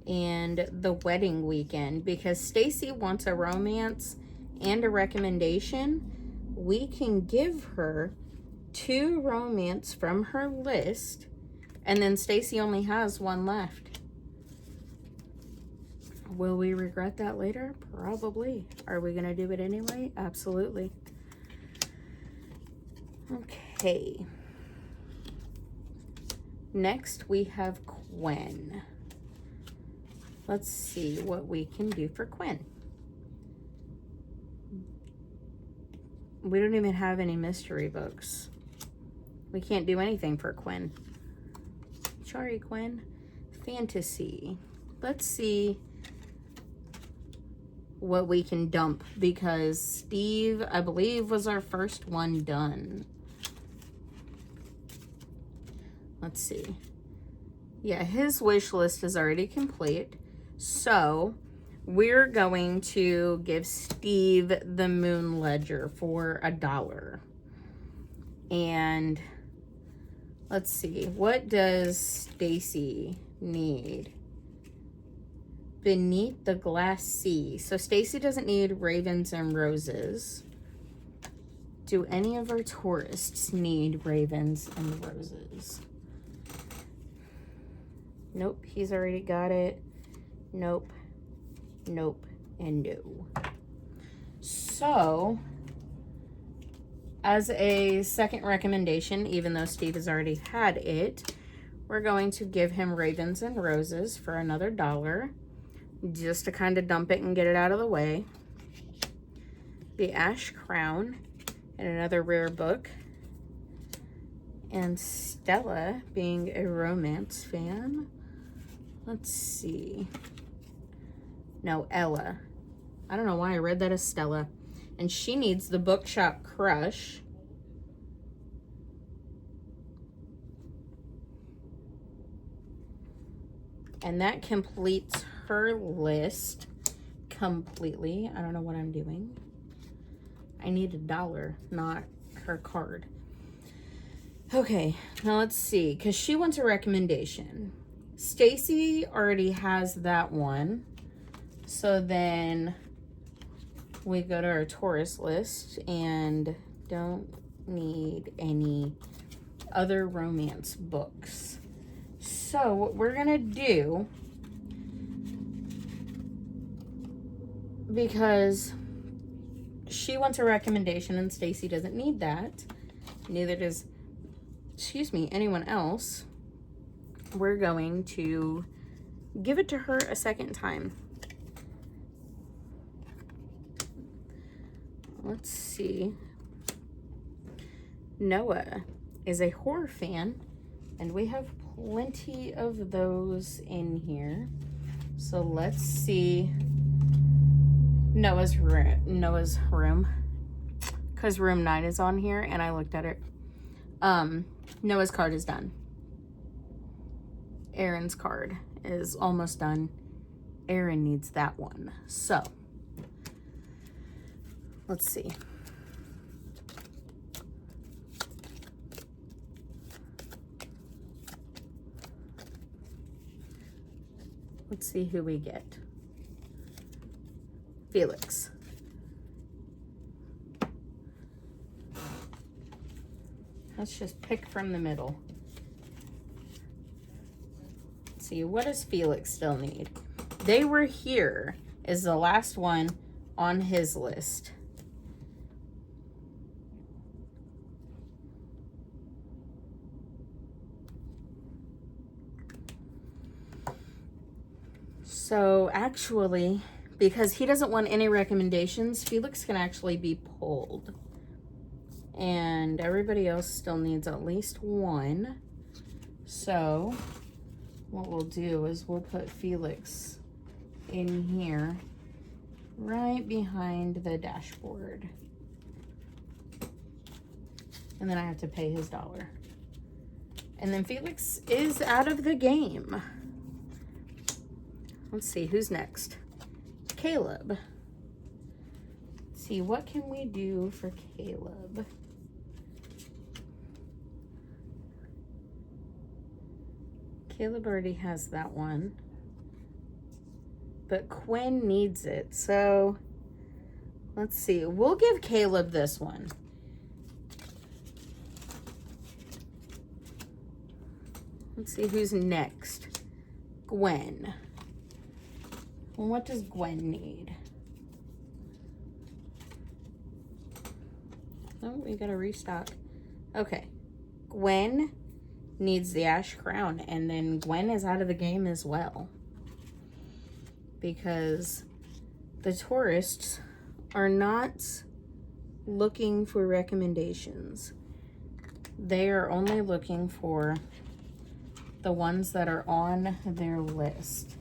Speaker 1: And The Wedding Weekend, because Stacy wants a romance and a recommendation. We can give her 2 romance from her list, and then Stacy only has 1 left. Will we regret that later? Probably. Are we going to do it anyway? Absolutely. Okay. Next, we have Quinn. Let's see what we can do for Quinn. We don't even have any mystery books. We can't do anything for Quinn. Sorry, Quinn. Fantasy. Let's see what we can dump, because Steve, I believe, was our first one done. Let's see. Yeah, his wish list is already complete. So we're going to give Steve the Moon Ledger for $1. And let's see, what does Stacy need? Beneath the Glass Sea. So Stacy doesn't need Ravens and Roses. Do any of our tourists need Ravens and Roses? Nope, he's already got it. Nope, nope, and no. So, as a second recommendation, even though Steve has already had it, we're going to give him Ravens and Roses for another $1, just to kind of dump it and get it out of the way. The Ash Crown, and another rare book. And Stella, being a romance fan. Let's see. No, Ella. I don't know why I read that as Stella. And she needs the Bookshop Crush. And that completes her list completely. I don't know what I'm doing. I need $1, not her card. Okay, now let's see, because she wants a recommendation. Stacy already has that one. So then we go to our tourist list and don't need any other romance books. So what we're gonna do, because she wants a recommendation and Stacy doesn't need that, neither does, excuse me, anyone else, we're going to give it to her a second time. Let's see. Noah is a horror fan, and we have plenty of those in here. So let's see Noah's room, because room 9 is on here, and I looked at it. Noah's card is done. Aaron's card is almost done. Aaron needs that one. So let's see. Let's see who we get. Felix. Let's just pick from the middle. Let's see, what does Felix still need? They Were Here is the last one on his list. So actually, because he doesn't want any recommendations, Felix can actually be pulled. And everybody else still needs at least one. So what we'll do is we'll put Felix in here, right behind the dashboard. And then I have to pay his $1. And then Felix is out of the game. Let's see, who's next? Caleb. Let's see, what can we do for Caleb? Caleb already has that one. But Quinn needs it, so let's see. We'll give Caleb this one. Let's see who's next. Gwen. What does Gwen need? Oh, we gotta restock. Okay. Gwen needs the Ash Crown, and then Gwen is out of the game as well. Because the tourists are not looking for recommendations. They are only looking for the ones that are on their list.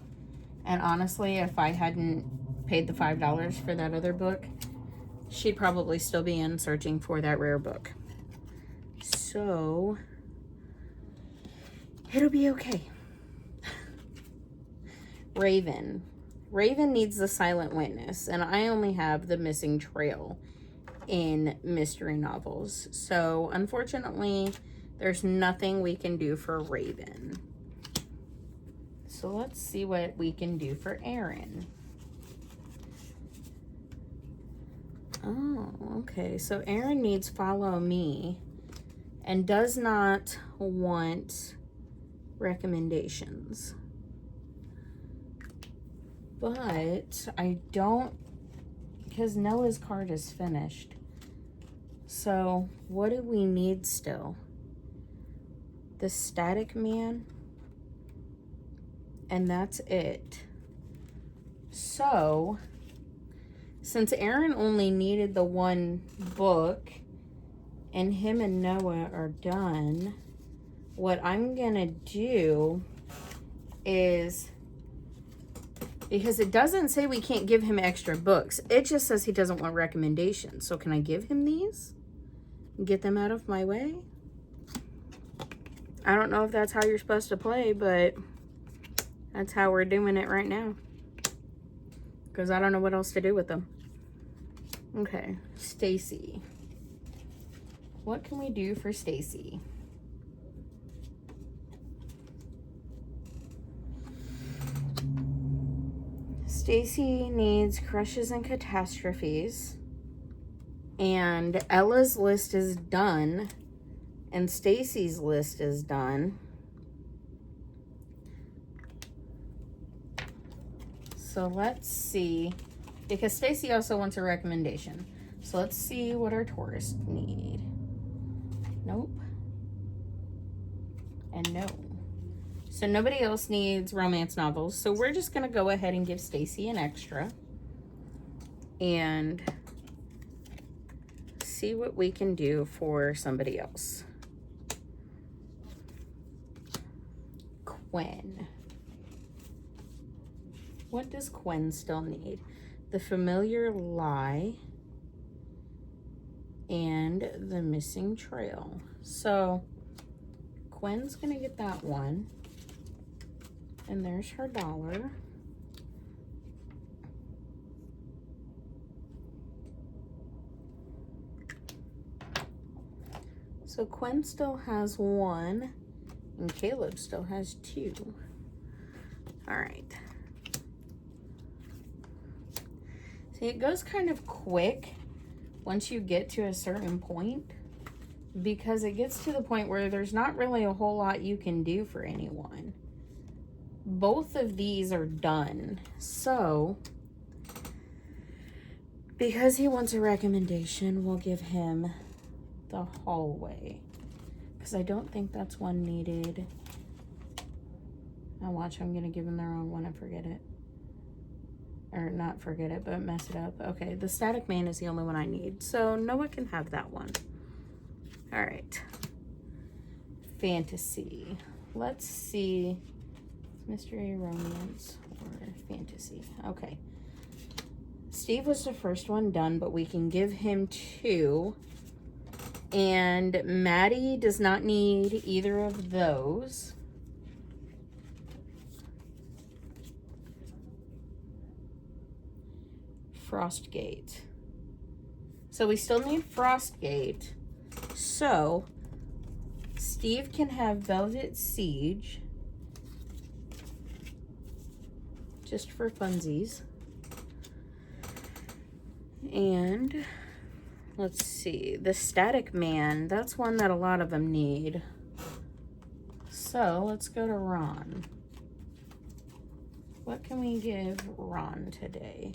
Speaker 1: And honestly, if I hadn't paid the $5 for that other book, she'd probably still be in searching for that rare book. So it'll be okay. Raven. Raven needs the Silent Witness, and I only have the Missing Trail in mystery novels. So unfortunately, there's nothing we can do for Raven. So let's see what we can do for Aaron. Oh, okay. So Aaron needs Follow Me and does not want recommendations. But I don't, because Noah's card is finished. So what do we need still? The Static Man. And that's it. So, since Aaron only needed the one book, and him and Noah are done, what I'm gonna do is, because it doesn't say we can't give him extra books, it just says he doesn't want recommendations. So can I give him these? Get them out of my way? I don't know if that's how you're supposed to play, but that's how we're doing it right now. because I don't know what else to do with them. Okay, Stacy. What can we do for Stacy? Stacy needs crushes and catastrophes. And Ella's list is done. And Stacy's list is done. So let's see. Because Stacy also wants a recommendation. So let's see what our tourists need. Nope. And no. So nobody else needs romance novels. So we're just going to go ahead and give Stacy an extra. And see what we can do for somebody else. Quinn. What does Quinn still need? The Familiar Lie and The Missing Trail. So Quinn's gonna get that one. And there's her $1. So Quinn still has 1 and Caleb still has 2. All right. See, it goes kind of quick once you get to a certain point, because it gets to the point where there's not really a whole lot you can do for anyone. Both of these are done. So, because he wants a recommendation, we'll give him the hallway. Because I don't think that's one needed. Now watch, I'm going to give him the wrong one and forget it. Or not forget it, but mess it up. Okay, the Static Man is the only one I need. So Noah can have that one. All right. Fantasy. Let's see. Mystery, romance, or fantasy. Okay. Steve was the first one done, but we can give him 2. And Maddie does not need either of those. Frostgate. So we still need Frostgate. So Steve can have Velvet Siege. Just for funsies. And let's see, the Static Man, that's one that a lot of them need. So let's go to Ron. What can we give Ron today?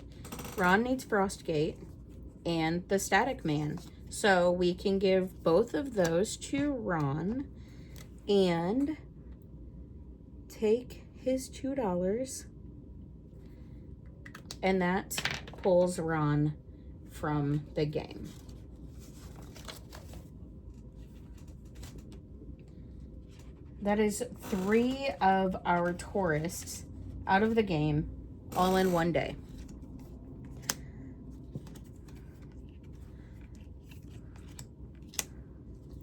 Speaker 1: Ron needs Frostgate and the Static Man. So we can give both of those to Ron and take his $2. And that pulls Ron from the game. That is 3 of our tourists out of the game, all in one day.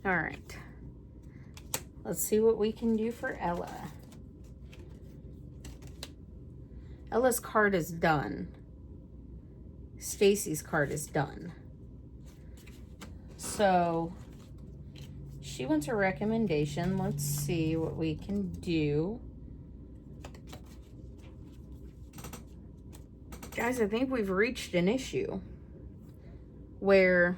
Speaker 1: All right. Let's see what we can do for Ella. Ella's card is done. Stacy's card is done. So she wants a recommendation. Let's see what we can do. Guys, I think we've reached an issue where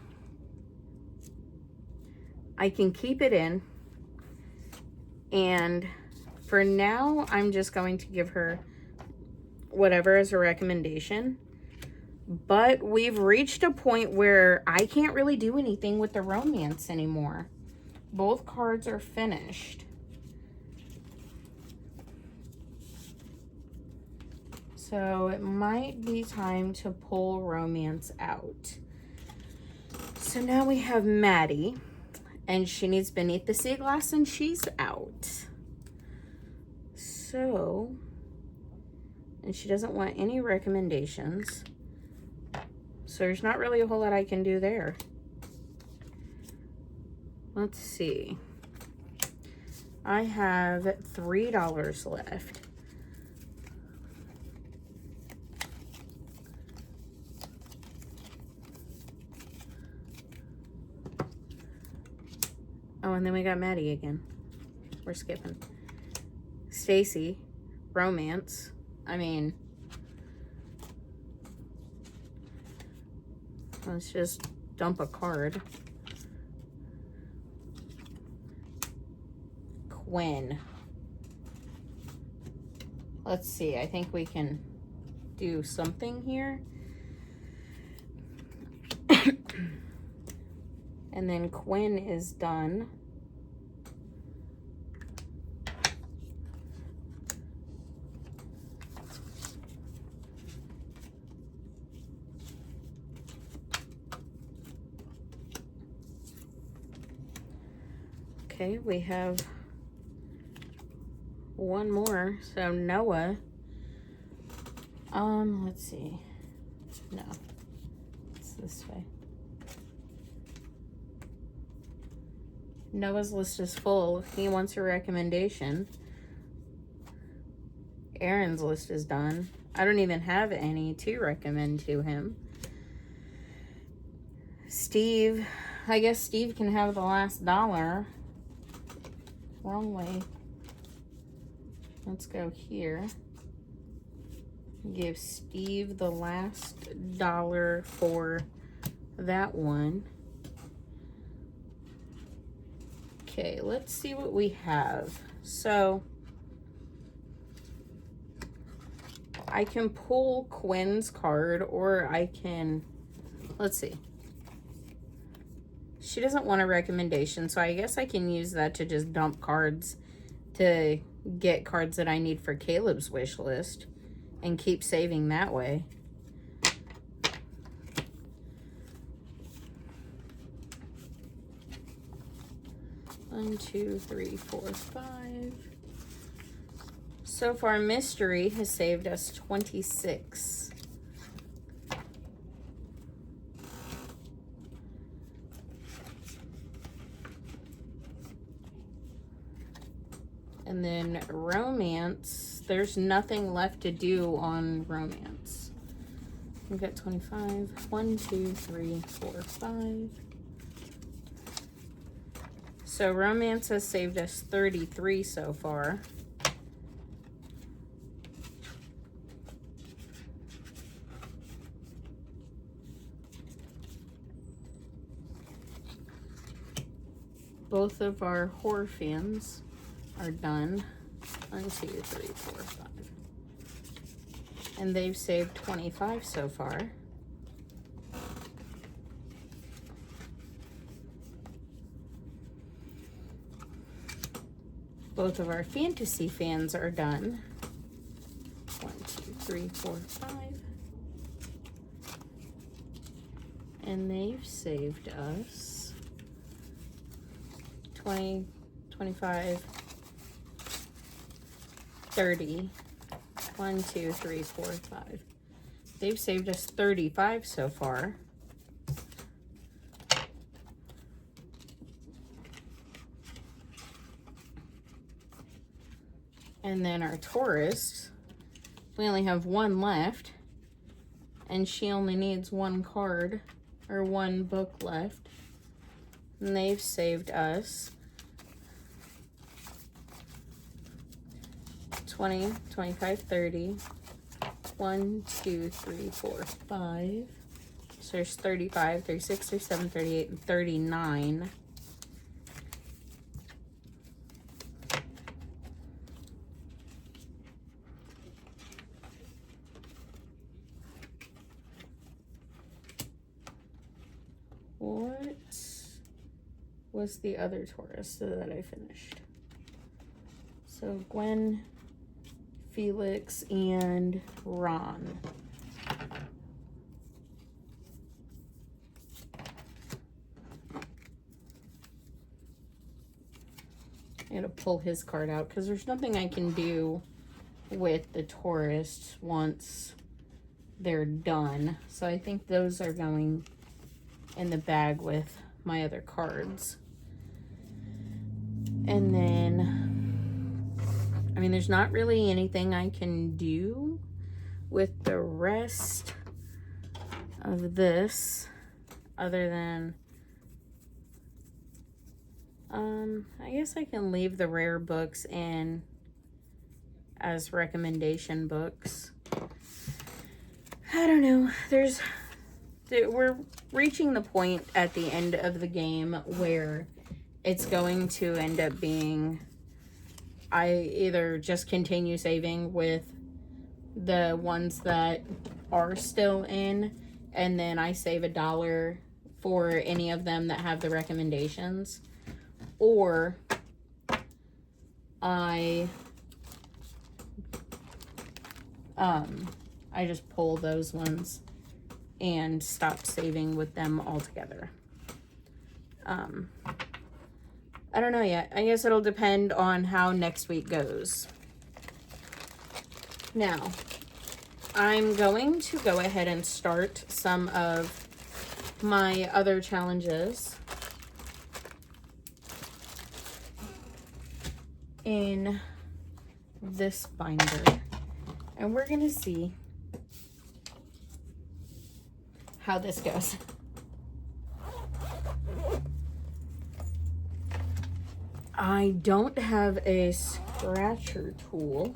Speaker 1: I can keep it in, and for now I'm just going to give her whatever as a recommendation. But we've reached a point where I can't really do anything with the romance anymore. Both cards are finished. So it might be time to pull romance out. So now we have Maddie, and she needs Beneath the Sea Glass, and she's out. So, and she doesn't want any recommendations. So there's not really a whole lot I can do there. Let's see. I have $3 left. Oh, and then we got Maddie again. We're skipping. Stacy, romance. I mean, let's just dump a card. Quinn. Let's see. I think we can do something here. And then Quinn is done. Okay, we have one more. So Noah. Let's see. No. It's this way. Noah's list is full. He wants a recommendation. Aaron's list is done. I don't even have any to recommend to him. Steve. I guess Steve can have the last dollar. Wrong way. Let's go here. Give Steve the last dollar for that one. Okay, let's see what we have. So, I can pull Quinn's card, or I can, let's see. She doesn't want a recommendation, so I guess I can use that to just dump cards to get cards that I need for Caleb's wish list and keep saving that way. One, two, three, four, five. So far, Mystery has saved us 26. And then Romance, there's nothing left to do on Romance. We've got 25. 1, 2, 3, 4, 5. So Romance has saved us 33 so far. Both of our horror fans are done. 1, 2, 3, 4, 5. And they've saved 25 so far. Both of our fantasy fans are done. 1, 2, 3, 4, 5. And they've saved us 20, 25, 30. 1, 2, 3, 4, 5. They've saved us 35 so far. And then our tourist, we only have one left, and she only needs one card or one book left. And they've saved us 20, 25, 30. 1, 2, 3, 4, 5. So there's 35, 36, 37, 38, and 39. What was the other tourist that I finished? So Gwen, Felix, and Ron. I'm gonna pull his card out because there's nothing I can do with the tourists once they're done. So I think those are going in the bag with my other cards. And then, I mean, there's not really anything I can do with the rest of this other than I guess I can leave the rare books in as recommendation books. I don't know. We're reaching the point at the end of the game where it's going to end up being, I either just continue saving with the ones that are still in, and then I save $1 for any of them that have the recommendations, or I just pull those ones and stop saving with them altogether. I don't know yet. I guess it'll depend on how next week goes. Now, I'm going to go ahead and start some of my other challenges in this binder, and we're gonna see how this goes. I don't have a scratcher tool,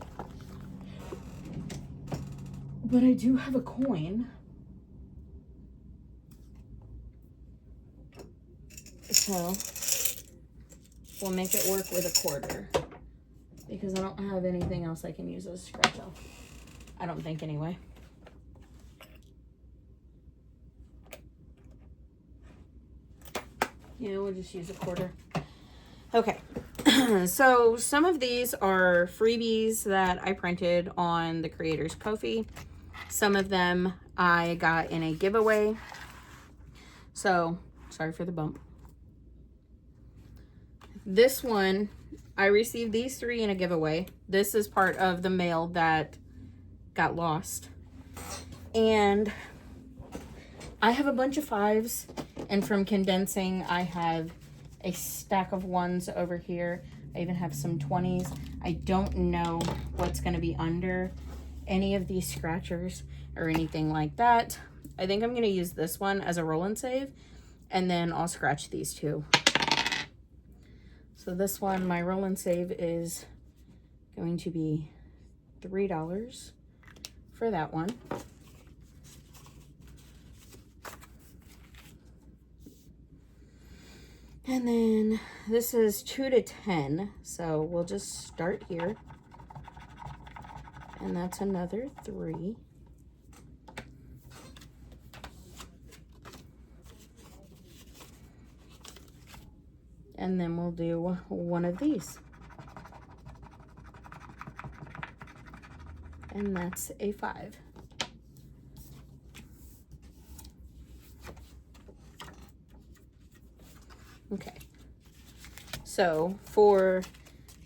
Speaker 1: but I do have a coin. So we'll make it work with a quarter, because I don't have anything else I can use as a scratch off. I don't think, anyway. Yeah, we'll just use a quarter. Okay, so some of these are freebies that I printed on the creator's Ko-fi. Some of them I got in a giveaway. So, sorry for the bump. This one, I received these 3 in a giveaway. This is part of the mail that got lost. And I have a bunch of 5s, and from condensing, I have a stack of 1s over here. I even have some 20s. I don't know what's going to be under any of these scratchers or anything like that. I think I'm going to use this one as a roll and save, and then I'll scratch these 2. So this one, my roll and save is going to be $3 for that one. And then this is 2 to 10, so we'll just start here. And that's another 3. And then we'll do one of these. And that's a 5. Okay, so for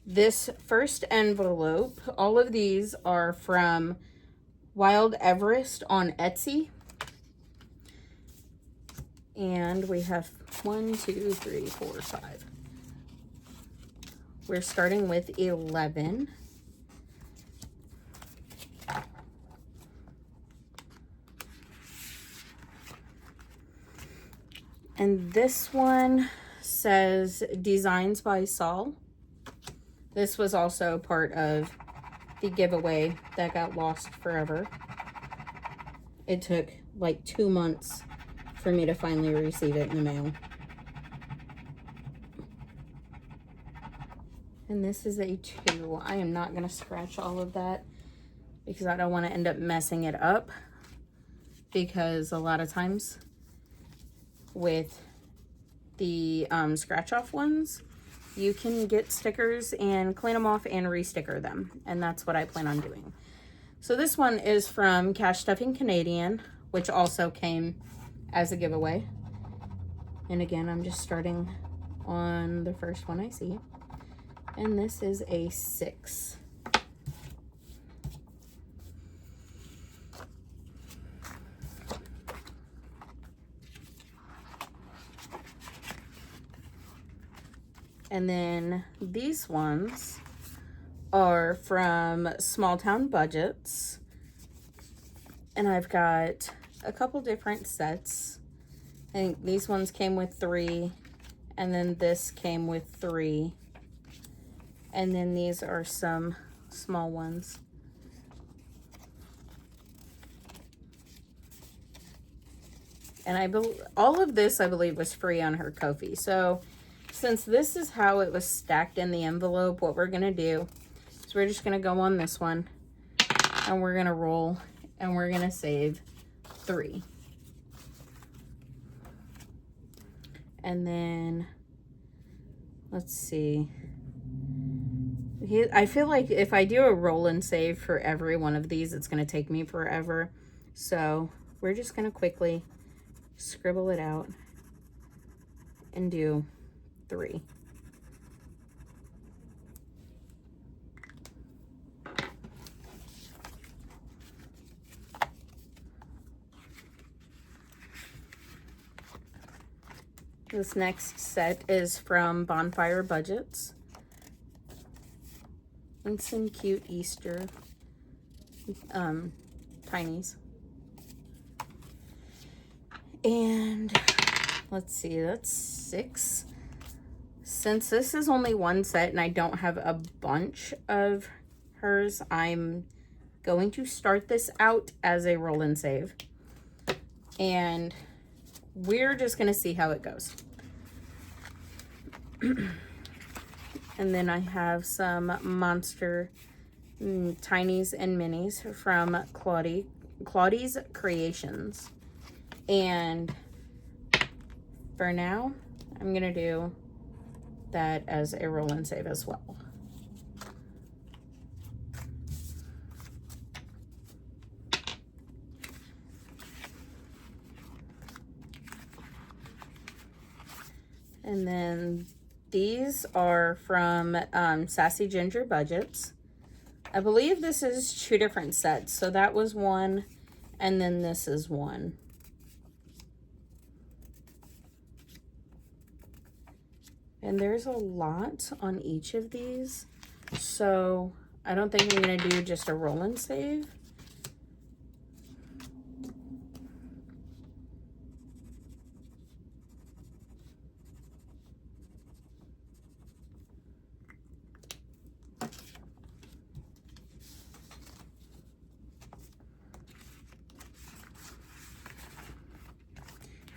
Speaker 1: this first envelope, all of these are from Wild Everest on Etsy. And we have 1, 2, 3, 4, 5. We're starting with 11. And this one says Designs by Saul. This was also part of the giveaway that got lost forever. It took like 2 months for me to finally receive it in the mail. And this is a 2. I am not going to scratch all of that because I don't want to end up messing it up, because a lot of times with the scratch off ones, you can get stickers and clean them off and re-sticker them, and that's what I plan on doing. So this one is from Cash Stuffing Canadian, which also came as a giveaway. And again, I'm just starting on the first one I see, and this is a 6. And then these ones are from Small Town Budgets. And I've got a couple different sets. I think these ones came with 3, And then this came with 3. And then these are some small ones. And all of this, I believe, was free on her Ko-fi. So since this is how it was stacked in the envelope, what we're going to do is we're just going to go on this one. And we're going to roll. And we're going to save 3. And then, let's see. I feel like if I do a roll and save for every one of these, it's going to take me forever. So we're just going to quickly scribble it out and do 3. This next set is from Bonfire Budgets. And some cute Easter tinies. And let's see, that's 6. Since this is only one set and I don't have a bunch of hers, I'm going to start this out as a roll and save. And we're just going to see how it goes. And then I have some Monster Tinies and Minis from Claudie's Creations. And for now, I'm going to do that as a roll and save as well. And then these are from Sassy Ginger Budgets. I believe this is 2 different sets. So that was 1, and then this is 1. And there's a lot on each of these. So I don't think I'm going to do just a roll and save.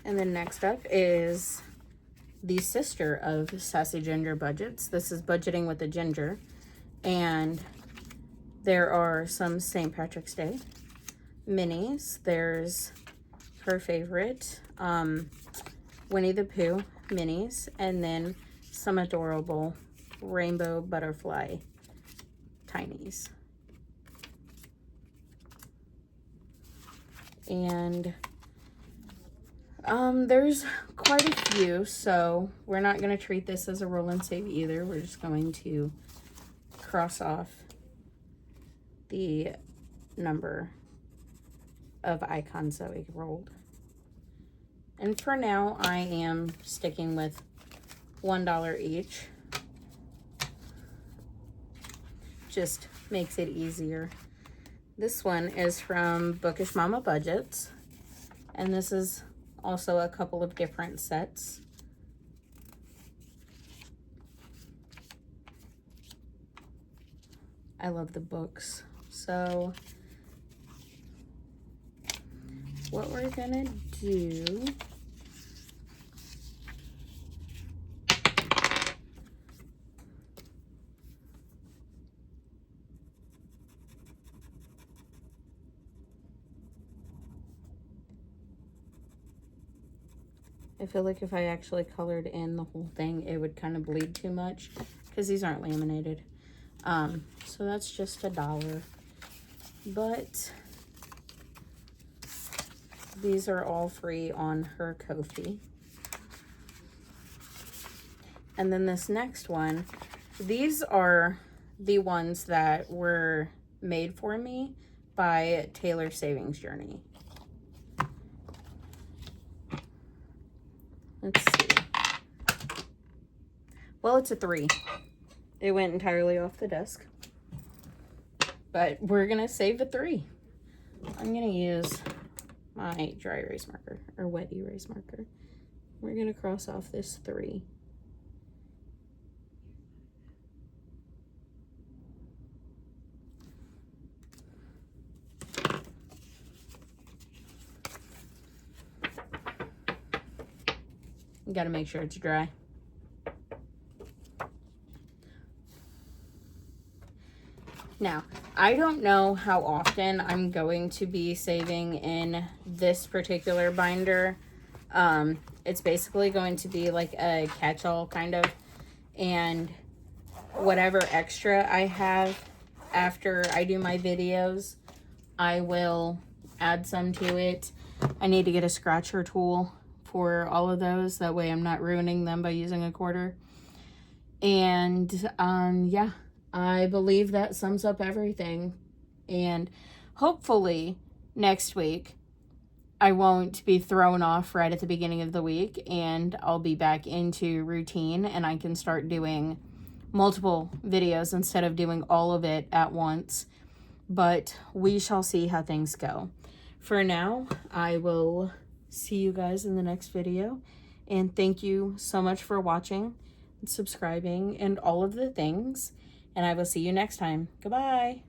Speaker 1: And then next up is the sister of Sassy Ginger Budgets. This is Budgeting with a Ginger. And there are some St. Patrick's Day minis. There's her favorite, Winnie the Pooh minis. And then some adorable rainbow butterfly tinies. And there's quite a few, so we're not going to treat this as a roll and save either. We're just going to cross off the number of icons that we rolled. And for now, I am sticking with $1 each. Just makes it easier. This one is from Bookish Mama Budgets, and this is also a couple of different sets. I love the books. So what we're gonna do I feel like if I actually colored in the whole thing, it would kind of bleed too much because these aren't laminated. So that's just $1. But these are all free on her Ko-fi. And then this next one, these are the ones that were made for me by Taylor Savings Journey. Let's see. Well, it's a 3. It went entirely off the desk. But we're going to save the 3. I'm going to use my dry erase marker, or wet erase marker. We're going to cross off this 3. You gotta make sure it's dry. Now, I don't know how often I'm going to be saving in this particular binder. It's basically going to be like a catch-all kind of, and whatever extra I have after I do my videos, I will add some to it. I need to get a scratcher tool for all of those. That way I'm not ruining them by using a quarter. And yeah, I believe that sums up everything. And hopefully next week I won't be thrown off right at the beginning of the week, and I'll be back into routine and I can start doing multiple videos instead of doing all of it at once. But we shall see how things go. For now, I will see you guys in the next video, and thank you so much for watching and subscribing and all of the things, and I will see you next time. Goodbye.